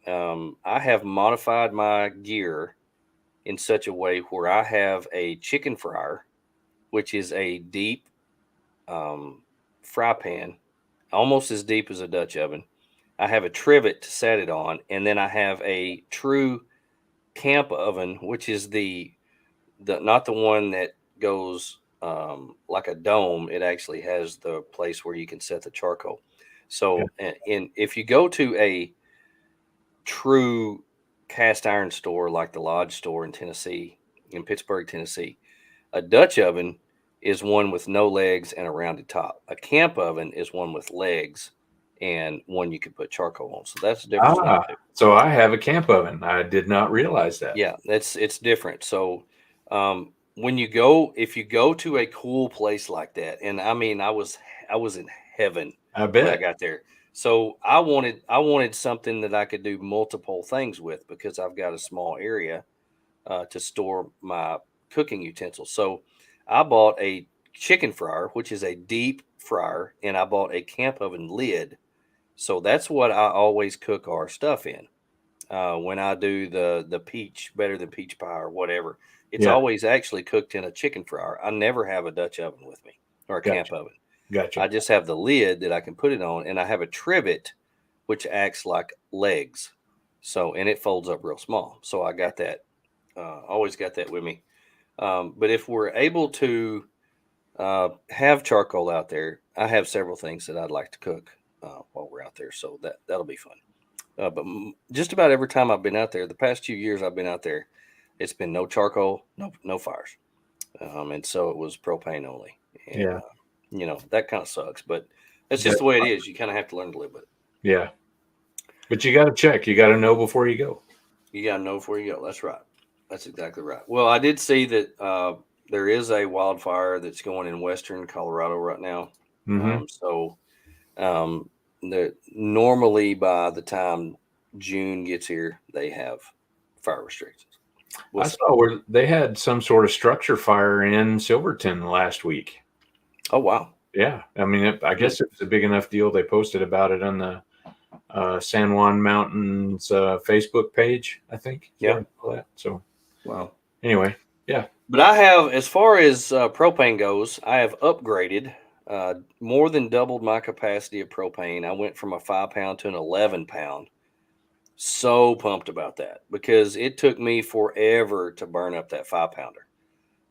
Speaker 1: I have modified my gear in such a way where I have a chicken fryer, which is a deep fry pan, almost as deep as a Dutch oven. I have a trivet to set it on, and then I have a true camp oven, which is the not the one that goes like a dome. It actually has the place where you can set the charcoal. So, if you go to a true cast iron store like the Lodge store in Tennessee, in Pittsburgh, Tennessee, a Dutch oven is one with no legs and a rounded top. A camp oven is one with legs and one you can put charcoal on. So that's the difference.
Speaker 4: So I have a camp oven. I did not realize that.
Speaker 1: Yeah, it's different. So when you go, if you go to a cool place like that, and I mean, I was in heaven.
Speaker 4: I bet.
Speaker 1: When I got there. So I wanted something that I could do multiple things with, because I've got a small area to store my cooking utensils. So I bought a chicken fryer, which is a deep fryer, and I bought a camp oven lid. So that's what I always cook our stuff in. When I do the peach, better than peach pie or whatever, it's always actually cooked in a chicken fryer. I never have a Dutch oven with me, or a camp oven.
Speaker 4: Gotcha.
Speaker 1: I just have the lid that I can put it on, and I have a trivet which acts like legs. So, and it folds up real small. So I got that, always got that with me. But if we're able to have charcoal out there, I have several things that I'd like to cook while we're out there. So that'll be fun. But just about every time I've been out there, the past 2 years I've been out there, it's been no charcoal, no fires. And so it was propane only. And, that kind of sucks, but that's just the way it is. You kind of have to learn to live with it.
Speaker 4: Yeah. But you got to check. You got to know before you go.
Speaker 1: You got to know before you go. That's right. That's exactly right. Well, I did see that there is a wildfire that's going in western Colorado right now. Normally by the time June gets here, they have fire restrictions.
Speaker 4: I saw where they had some sort of structure fire in Silverton last week.
Speaker 1: Oh, wow.
Speaker 4: Yeah. I mean, I guess it was a big enough deal. They posted about it on the San Juan Mountains Facebook page, I think.
Speaker 1: Yeah.
Speaker 4: So,
Speaker 1: wow.
Speaker 4: Anyway, yeah.
Speaker 1: But I have, as far as propane goes, I have upgraded, more than doubled my capacity of propane. I went from a 5-pound to an 11-pound. So pumped about that, because it took me forever to burn up that 5-pounder.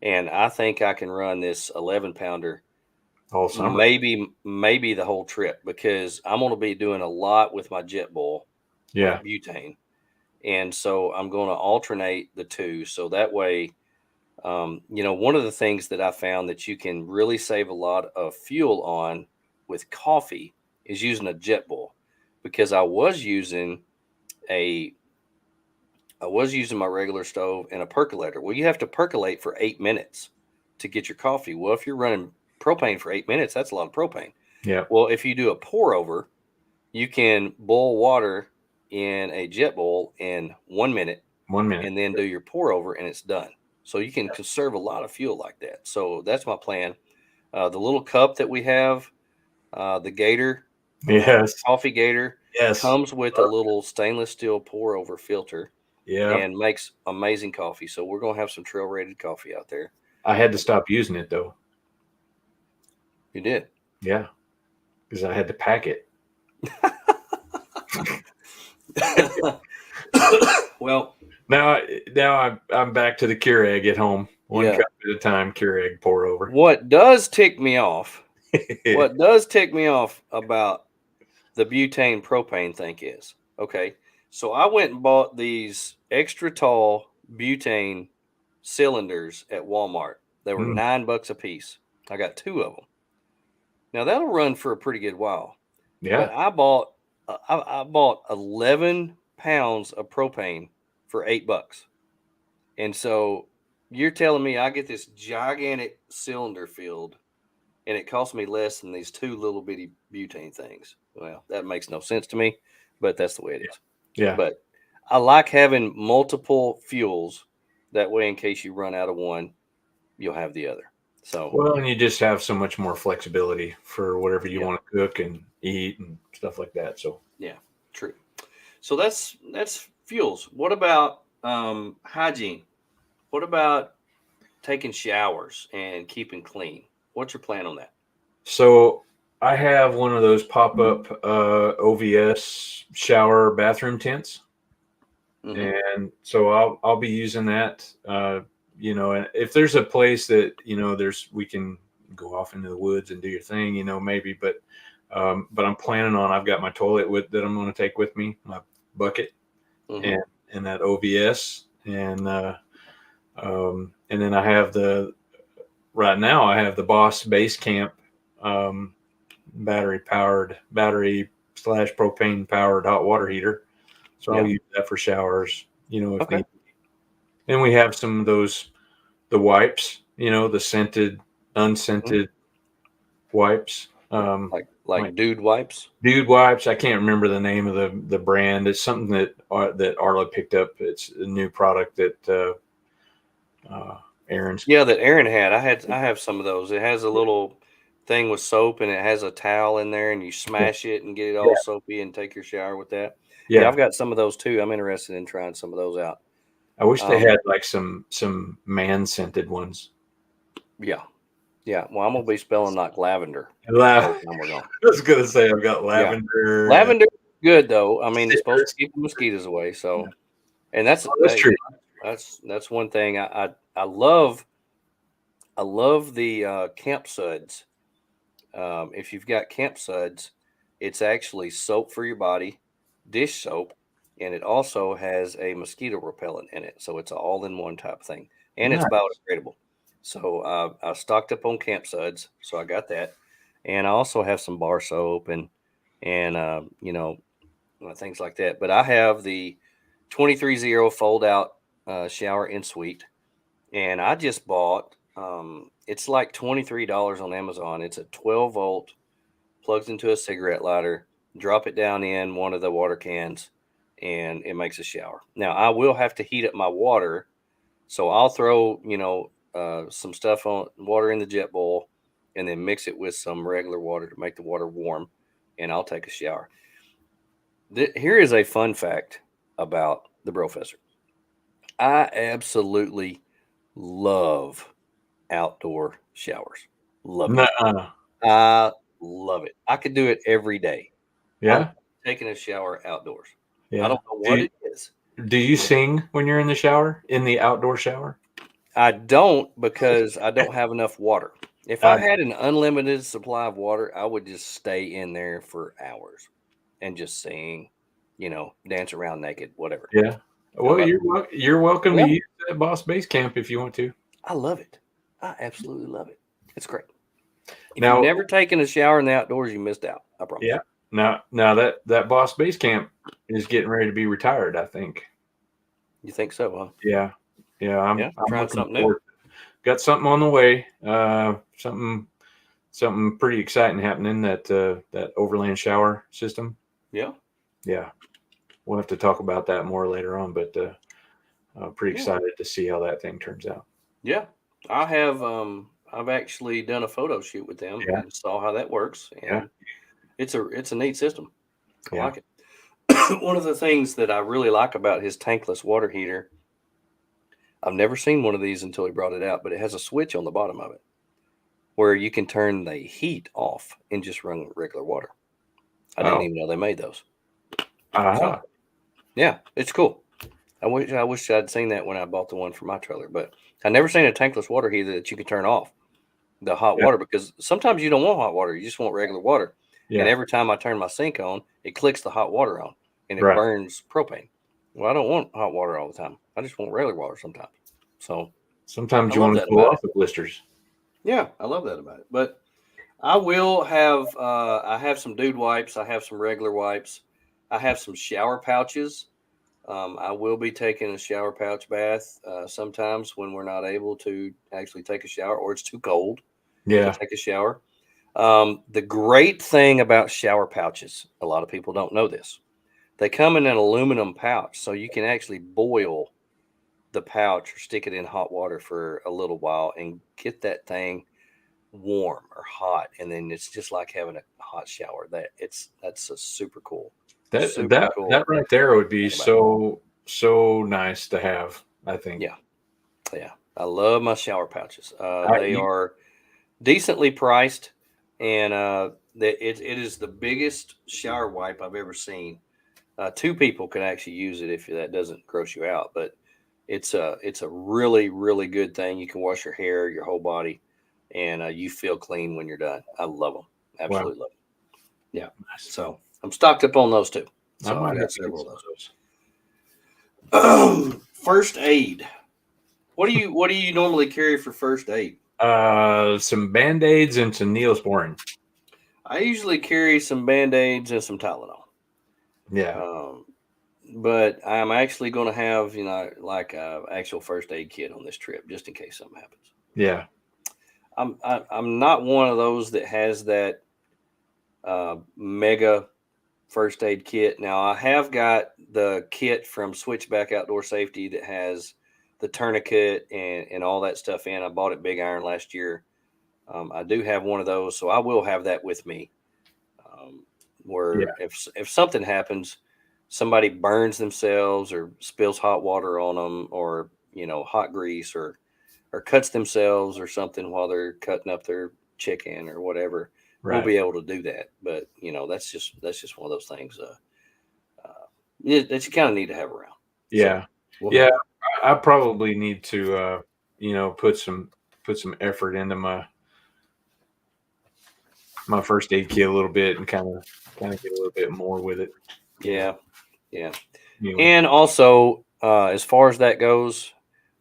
Speaker 1: And I think I can run this 11-pounder
Speaker 4: all summer,
Speaker 1: maybe the whole trip, because I'm going to be doing a lot with my jet boil, butane, and so I'm going to alternate the two, so that way, one of the things that I found that you can really save a lot of fuel on with coffee is using a jet boil, because I was using a I was using my regular stove and a percolator. Well, you have to percolate for 8 minutes to get your coffee. Well, if you're running propane for 8 minutes, that's a lot of propane.
Speaker 4: Yeah.
Speaker 1: Well, if you do a pour over, you can boil water in a jet bowl in 1 minute.
Speaker 4: 1 minute.
Speaker 1: And then do your pour over and it's done. So you can conserve a lot of fuel like that. So that's my plan. The little cup that we have, the Gator,
Speaker 4: Yes.
Speaker 1: coffee Gator,
Speaker 4: Yes.
Speaker 1: comes with a little stainless steel pour over filter.
Speaker 4: Yeah.
Speaker 1: And makes amazing coffee. So we're going to have some trail rated coffee out there.
Speaker 4: I had to stop using it though.
Speaker 1: You did?
Speaker 4: Yeah. Because I had to pack it.
Speaker 1: Well,
Speaker 4: now I'm back to the Keurig at home. One cup at a time, Keurig pour over.
Speaker 1: What does tick me off about the butane propane thing is, okay, so I went and bought these extra tall butane cylinders at Walmart. They were $9 a piece. I got 2 of them. Now that'll run for a pretty good while.
Speaker 4: Yeah.
Speaker 1: But I bought 11 pounds of propane for $8. And so you're telling me I get this gigantic cylinder filled and it costs me less than these 2 little bitty butane things. Well, that makes no sense to me, but that's the way it is.
Speaker 4: Yeah.
Speaker 1: But I like having multiple fuels. That way, in case you run out of one, you'll have the other. So,
Speaker 4: well, and you just have so much more flexibility for whatever you want to cook and eat and stuff like that. So,
Speaker 1: yeah, true. So that's fuels. What about hygiene? What about taking showers and keeping clean? What's your plan on that?
Speaker 4: So I have one of those pop-up OVS shower bathroom tents. And so I'll be using that, and if there's a place that, we can go off into the woods and do your thing, maybe, but I'm planning on, I've got my toilet that I'm going to take with me, my bucket and that OVS. And then I have right now I have the Boss Base Camp, battery/propane powered hot water heater. So I'll use that for showers, if need. And we have some of the wipes, the scented, unscented wipes.
Speaker 1: Like Dude Wipes?
Speaker 4: Dude Wipes. I can't remember the name of the brand. It's something that Arla picked up. It's a new product that Aaron's.
Speaker 1: Yeah, that Aaron had. I have some of those. It has a little thing with soap and it has a towel in there and you smash it and get it all soapy and take your shower with that. Yeah, I've got some of those too. I'm interested in trying some of those out.
Speaker 4: I wish they had like some man scented ones.
Speaker 1: Yeah. Well, I'm gonna be spelling like lavender.
Speaker 4: I was gonna say I've got lavender.
Speaker 1: Yeah. Lavender, good though. I mean, it's supposed to keep the mosquitoes away. So, and that's
Speaker 4: true.
Speaker 1: That's one thing I love. I love the camp suds. If you've got camp suds, it's actually soap for your body, dish soap, and it also has a mosquito repellent in it. So it's an all-in-one type of thing, and it's biodegradable. So I stocked up on camp suds, so I got that, and I also have some bar soap and things like that. But I have the 23-0 fold-out shower en suite, and I just bought. It's like $23 on Amazon. It's a 12-volt, plugs into a cigarette lighter. Drop it down in one of the water cans, and it makes a shower. Now I will have to heat up my water, so I'll throw some stuff on water in the jet bowl, and then mix it with some regular water to make the water warm, and I'll take a shower. Here is a fun fact about the Brofessor. I absolutely love outdoor showers. Love it. I love it. I could do it every day.
Speaker 4: Yeah.
Speaker 1: Taking a shower outdoors.
Speaker 4: Yeah.
Speaker 1: I don't know what it is.
Speaker 4: Do you sing when you're in the shower, in the outdoor shower?
Speaker 1: I don't, because I don't have enough water. If I had an unlimited supply of water, I would just stay in there for hours and just sing, dance around naked, whatever.
Speaker 4: Yeah. Well, you're welcome to use that Boss Base Camp if you want to.
Speaker 1: I love it. I absolutely love it. It's great. If you've never taken a shower in the outdoors, you missed out. I promise.
Speaker 4: Yeah. Now that Boss Base Camp is getting ready to be retired, I think.
Speaker 1: You think so, huh?
Speaker 4: Yeah. I'm
Speaker 1: trying
Speaker 4: looking
Speaker 1: something
Speaker 4: forward. Got something on the way. Something pretty exciting happening. That overland shower system.
Speaker 1: Yeah.
Speaker 4: We'll have to talk about that more later on, but pretty excited to see how that thing turns out.
Speaker 1: Yeah. I have I've actually done a photo shoot with them
Speaker 4: Yeah.
Speaker 1: and saw how that works. And it's a neat system. I
Speaker 4: Yeah.
Speaker 1: like it. One of the things that I really like about his tankless water heater, I've never seen one of these until he brought it out, but it has a switch on the bottom of it where you can turn the heat off and just run regular water. I didn't even know they made those. So, yeah, it's cool. I wish I'd seen that when I bought the one for my trailer, but I never seen a tankless water heater that you can turn off the hot water, because sometimes you don't want hot water. You just want regular water.
Speaker 4: Yeah.
Speaker 1: And every time I turn my sink on, it clicks the hot water on and it burns propane. Well, I don't want hot water all the time. I just want regular water sometimes. So
Speaker 4: sometimes you want to pull off the blisters.
Speaker 1: Yeah, I love that about it. But I will have I have some dude wipes. I have some regular wipes. I have some shower pouches. I will be taking a shower pouch bath sometimes when we're not able to actually take a shower or it's too cold to take a shower. The great thing about shower pouches, a lot of people don't know this. They come in an aluminum pouch, so you can actually boil the pouch or stick it in hot water for a little while and get that thing warm or hot, and then it's just like having a hot shower. That's a super cool.
Speaker 4: That right there would be so nice to have, I think.
Speaker 1: Yeah. I love my shower pouches. They are decently priced, and it is the biggest shower wipe I've ever seen. 2 people can actually use it if that doesn't gross you out, but it's a really, really good thing. You can wash your hair, your whole body, and you feel clean when you're done. I love them. Absolutely love them. Yeah. So I'm stocked up on those too. So I've got several of those. First aid. What do you normally carry for first aid?
Speaker 4: Some Band-Aids and some Neosporin.
Speaker 1: I usually carry some Band-Aids and some Tylenol.
Speaker 4: Yeah.
Speaker 1: But I'm actually going to have, like a actual first aid kit on this trip, just in case something happens.
Speaker 4: Yeah.
Speaker 1: I'm not one of those that has that mega first aid kit. Now, I have got the kit from Switchback Outdoor Safety that has the tourniquet and all that stuff in. I bought it Big Iron last year. I do have one of those, so I will have that with me. If something happens, somebody burns themselves or spills hot water on them, or hot grease, or cuts themselves or something while they're cutting up their chicken or whatever, we'll be able to do that. But that's just one of those things that you kind of need to have around.
Speaker 4: Yeah. So, I probably need to put some effort into my first aid kit a little bit and kind of get a little bit more with it.
Speaker 1: Yeah. And also, as far as that goes,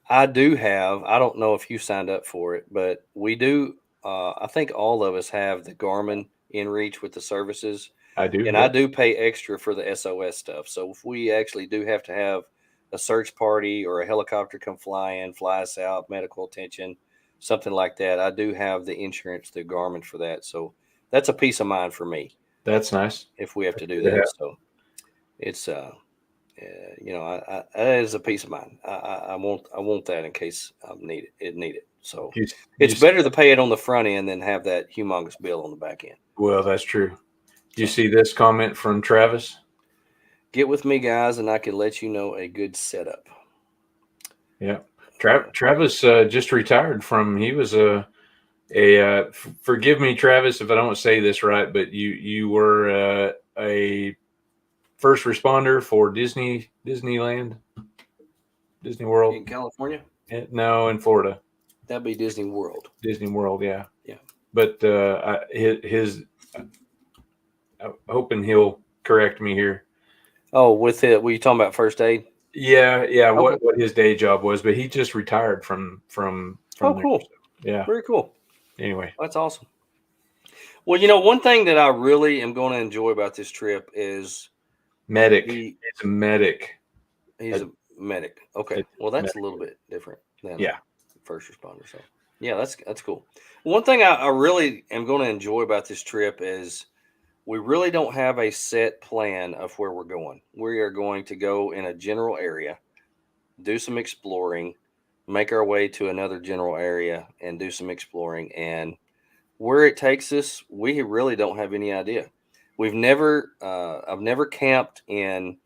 Speaker 1: I don't know if you signed up for it, but we do. I think all of us have the Garmin InReach with the services.
Speaker 4: I do.
Speaker 1: And I do pay extra for the SOS stuff. So if we actually do have to have a search party or a helicopter come fly us out, medical attention, something like that, I do have the insurance through Garmin for that. So that's a peace of mind for me.
Speaker 4: That's nice.
Speaker 1: If we have to do that. So it's, that is a peace of mind. I want that in case I need it. So it's better to pay it on the front end than have that humongous bill on the back end.
Speaker 4: Well, that's true. Do you see this comment from Travis?
Speaker 1: Get with me, guys, and I can let you know a good setup.
Speaker 4: Yeah. Travis just retired from, he was forgive me, Travis, if I don't say this right, but you were a first responder for Disneyland, Disney World.
Speaker 1: In California?
Speaker 4: No, in Florida.
Speaker 1: That'd be Disney World.
Speaker 4: Disney World, yeah.
Speaker 1: Yeah.
Speaker 4: But I'm hoping he'll correct me here.
Speaker 1: Oh, with it, were you talking about first aid?
Speaker 4: Yeah. Okay. What his day job was, but he just retired from
Speaker 1: Oh, cool.
Speaker 4: There. Yeah.
Speaker 1: Very cool.
Speaker 4: Anyway.
Speaker 1: That's awesome. Well, one thing that I really am going to enjoy about this trip is
Speaker 4: medic. He's a medic.
Speaker 1: He's Medic. Okay. Well, that's a little bit different than first responder. So, yeah, that's cool. One thing I really am going to enjoy about this trip is we really don't have a set plan of where we're going. We are going to go in a general area, do some exploring, make our way to another general area and do some exploring. And where it takes us, we really don't have any idea. I've never camped in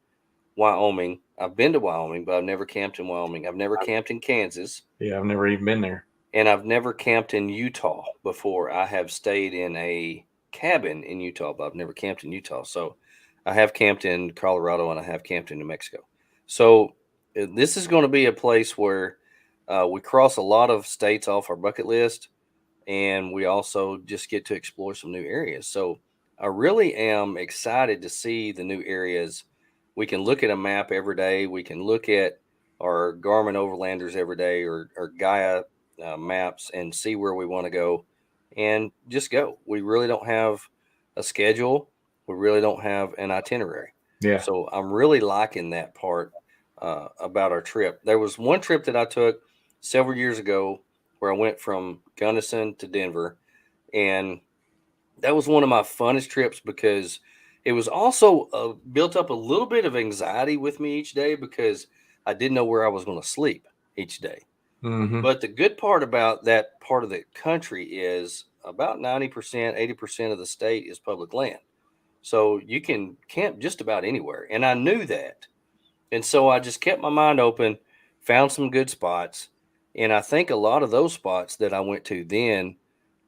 Speaker 1: Wyoming. I've been to Wyoming, but I've never camped in Wyoming. I've never camped in Kansas.
Speaker 4: Yeah, I've never even been there.
Speaker 1: And I've never camped in Utah before. I have stayed in a cabin in Utah, but I've never camped in Utah. So I have camped in Colorado and I have camped in New Mexico. So this is going to be a place where we cross a lot of states off our bucket list, and we also just get to explore some new areas. So I really am excited to see the new areas. We can look at a map every day. We can look at our Garmin Overlanders every day or Gaia maps and see where we want to go and just go. We really don't have a schedule. We really don't have an itinerary.
Speaker 4: Yeah.
Speaker 1: So I'm really liking that part about our trip. There was one trip that I took several years ago where I went from Gunnison to Denver, and that was one of my funnest trips because it was also built up a little bit of anxiety with me each day because I didn't know where I was going to sleep each day.
Speaker 4: Mm-hmm.
Speaker 1: But the good part about that part of the country is about 90%, 80% of the state is public land. So you can camp just about anywhere. And I knew that. And so I just kept my mind open, found some good spots. And I think a lot of those spots that I went to then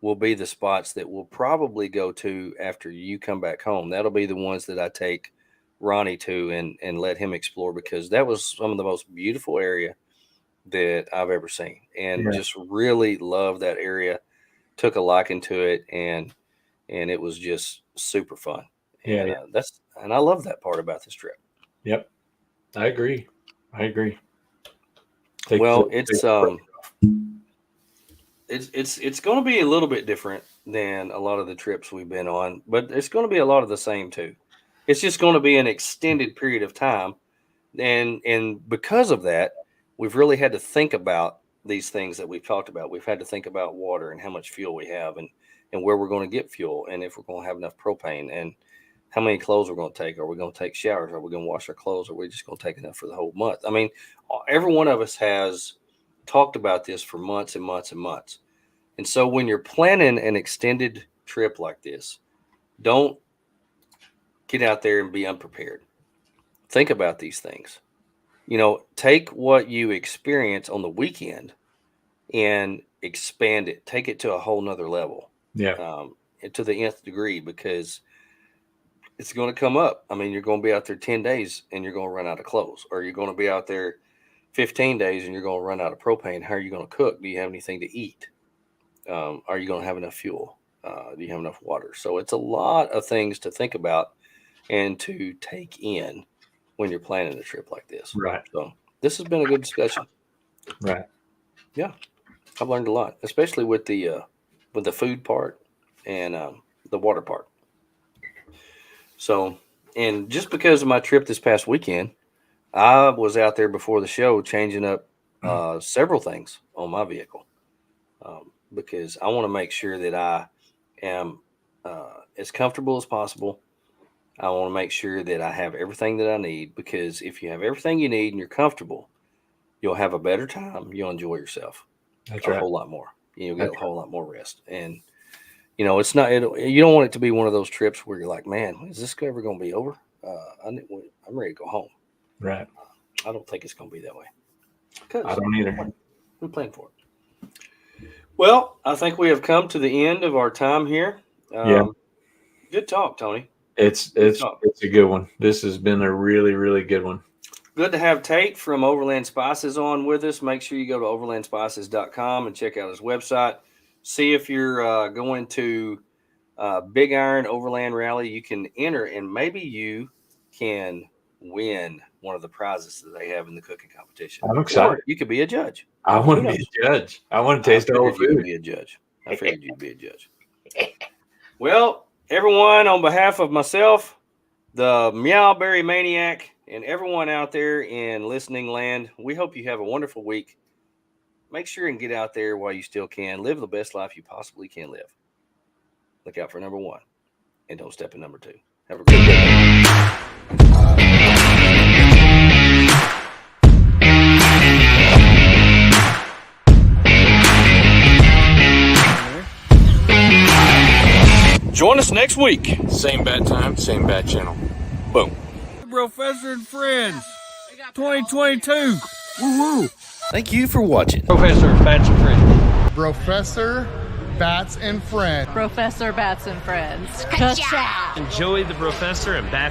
Speaker 1: will be the spots that we'll probably go to after you come back home. That'll be the ones that I take Ronnie to and let him explore, because that was some of the most beautiful area that I've ever seen, and just really love that area. Took a liking to it, and it was just super fun. And I love that part about this trip.
Speaker 4: Yep, I agree.
Speaker 1: It's going to be a little bit different than a lot of the trips we've been on, but it's going to be a lot of the same too. It's just going to be an extended period of time, and because of that, we've really had to think about these things that we've talked about. We've had to think about water and how much fuel we have, and where we're going to get fuel, and if we're going to have enough propane, and how many clothes we're going to take. Are we going to take showers? Are we going to wash our clothes? Or are we just going to take enough for the whole month? I mean, every one of us has talked about this for months and months and months. And so when you're planning an extended trip like this, don't get out there and be unprepared. Think about these things. Take what you experience on the weekend and expand it. Take it to a whole nother level.
Speaker 4: Yeah.
Speaker 1: To the nth degree, because it's going to come up. I mean, you're going to be out there 10 days and you're going to run out of clothes, or you're going to be out there 15 days and you're going to run out of propane. How are you going to cook? Do you have anything to eat? Are you going to have enough fuel? Do you have enough water? So it's a lot of things to think about and to take in when you're planning a trip like this.
Speaker 4: Right.
Speaker 1: So this has been a good discussion.
Speaker 4: Right.
Speaker 1: Yeah. I've learned a lot, especially with the food part and the water part. So, and just because of my trip this past weekend, I was out there before the show changing up several things on my vehicle because I want to make sure that I am as comfortable as possible. I want to make sure that I have everything that I need, because if you have everything you need and you're comfortable, you'll have a better time. You'll enjoy yourself a whole lot more. You'll get a whole lot more rest. And, it's not, you don't want it to be one of those trips where you're like, man, is this ever going to be over? I'm ready to go home.
Speaker 4: Right.
Speaker 1: I don't think it's going to be that way.
Speaker 4: I don't either.
Speaker 1: We plan for it. Well, I think we have come to the end of our time here. Good talk, Tony.
Speaker 4: It's a good one. This has been a really, really good one.
Speaker 1: Good to have Tate from Overland Spices on with us. Make sure you go to overlandspices.com and check out his website. See if you're going to Big Iron Overland Rally. You can enter, and maybe you can win one of the prizes that they have in the cooking competition.
Speaker 4: I'm excited.
Speaker 1: Or you could be a judge.
Speaker 4: I want to be a judge. I want to taste all food.
Speaker 1: Be a judge. I figured you'd be a judge. Well, everyone, on behalf of myself, the Meowberry Maniac, And everyone out there in listening land, we hope you have a wonderful week. Make sure and get out there while you still can. Live the best life you possibly can live. Look out for number 1 and don't step in number 2. Have a great day. Join us next week.
Speaker 4: Same bat time, same bat channel. Boom.
Speaker 3: Professor and Friends 2022. Woo-woo.
Speaker 1: Thank you for watching.
Speaker 7: Professor Bats and Friends.
Speaker 9: Professor Bats and Friends.
Speaker 11: Professor Bats and Friends.
Speaker 7: Enjoy the Professor and Bats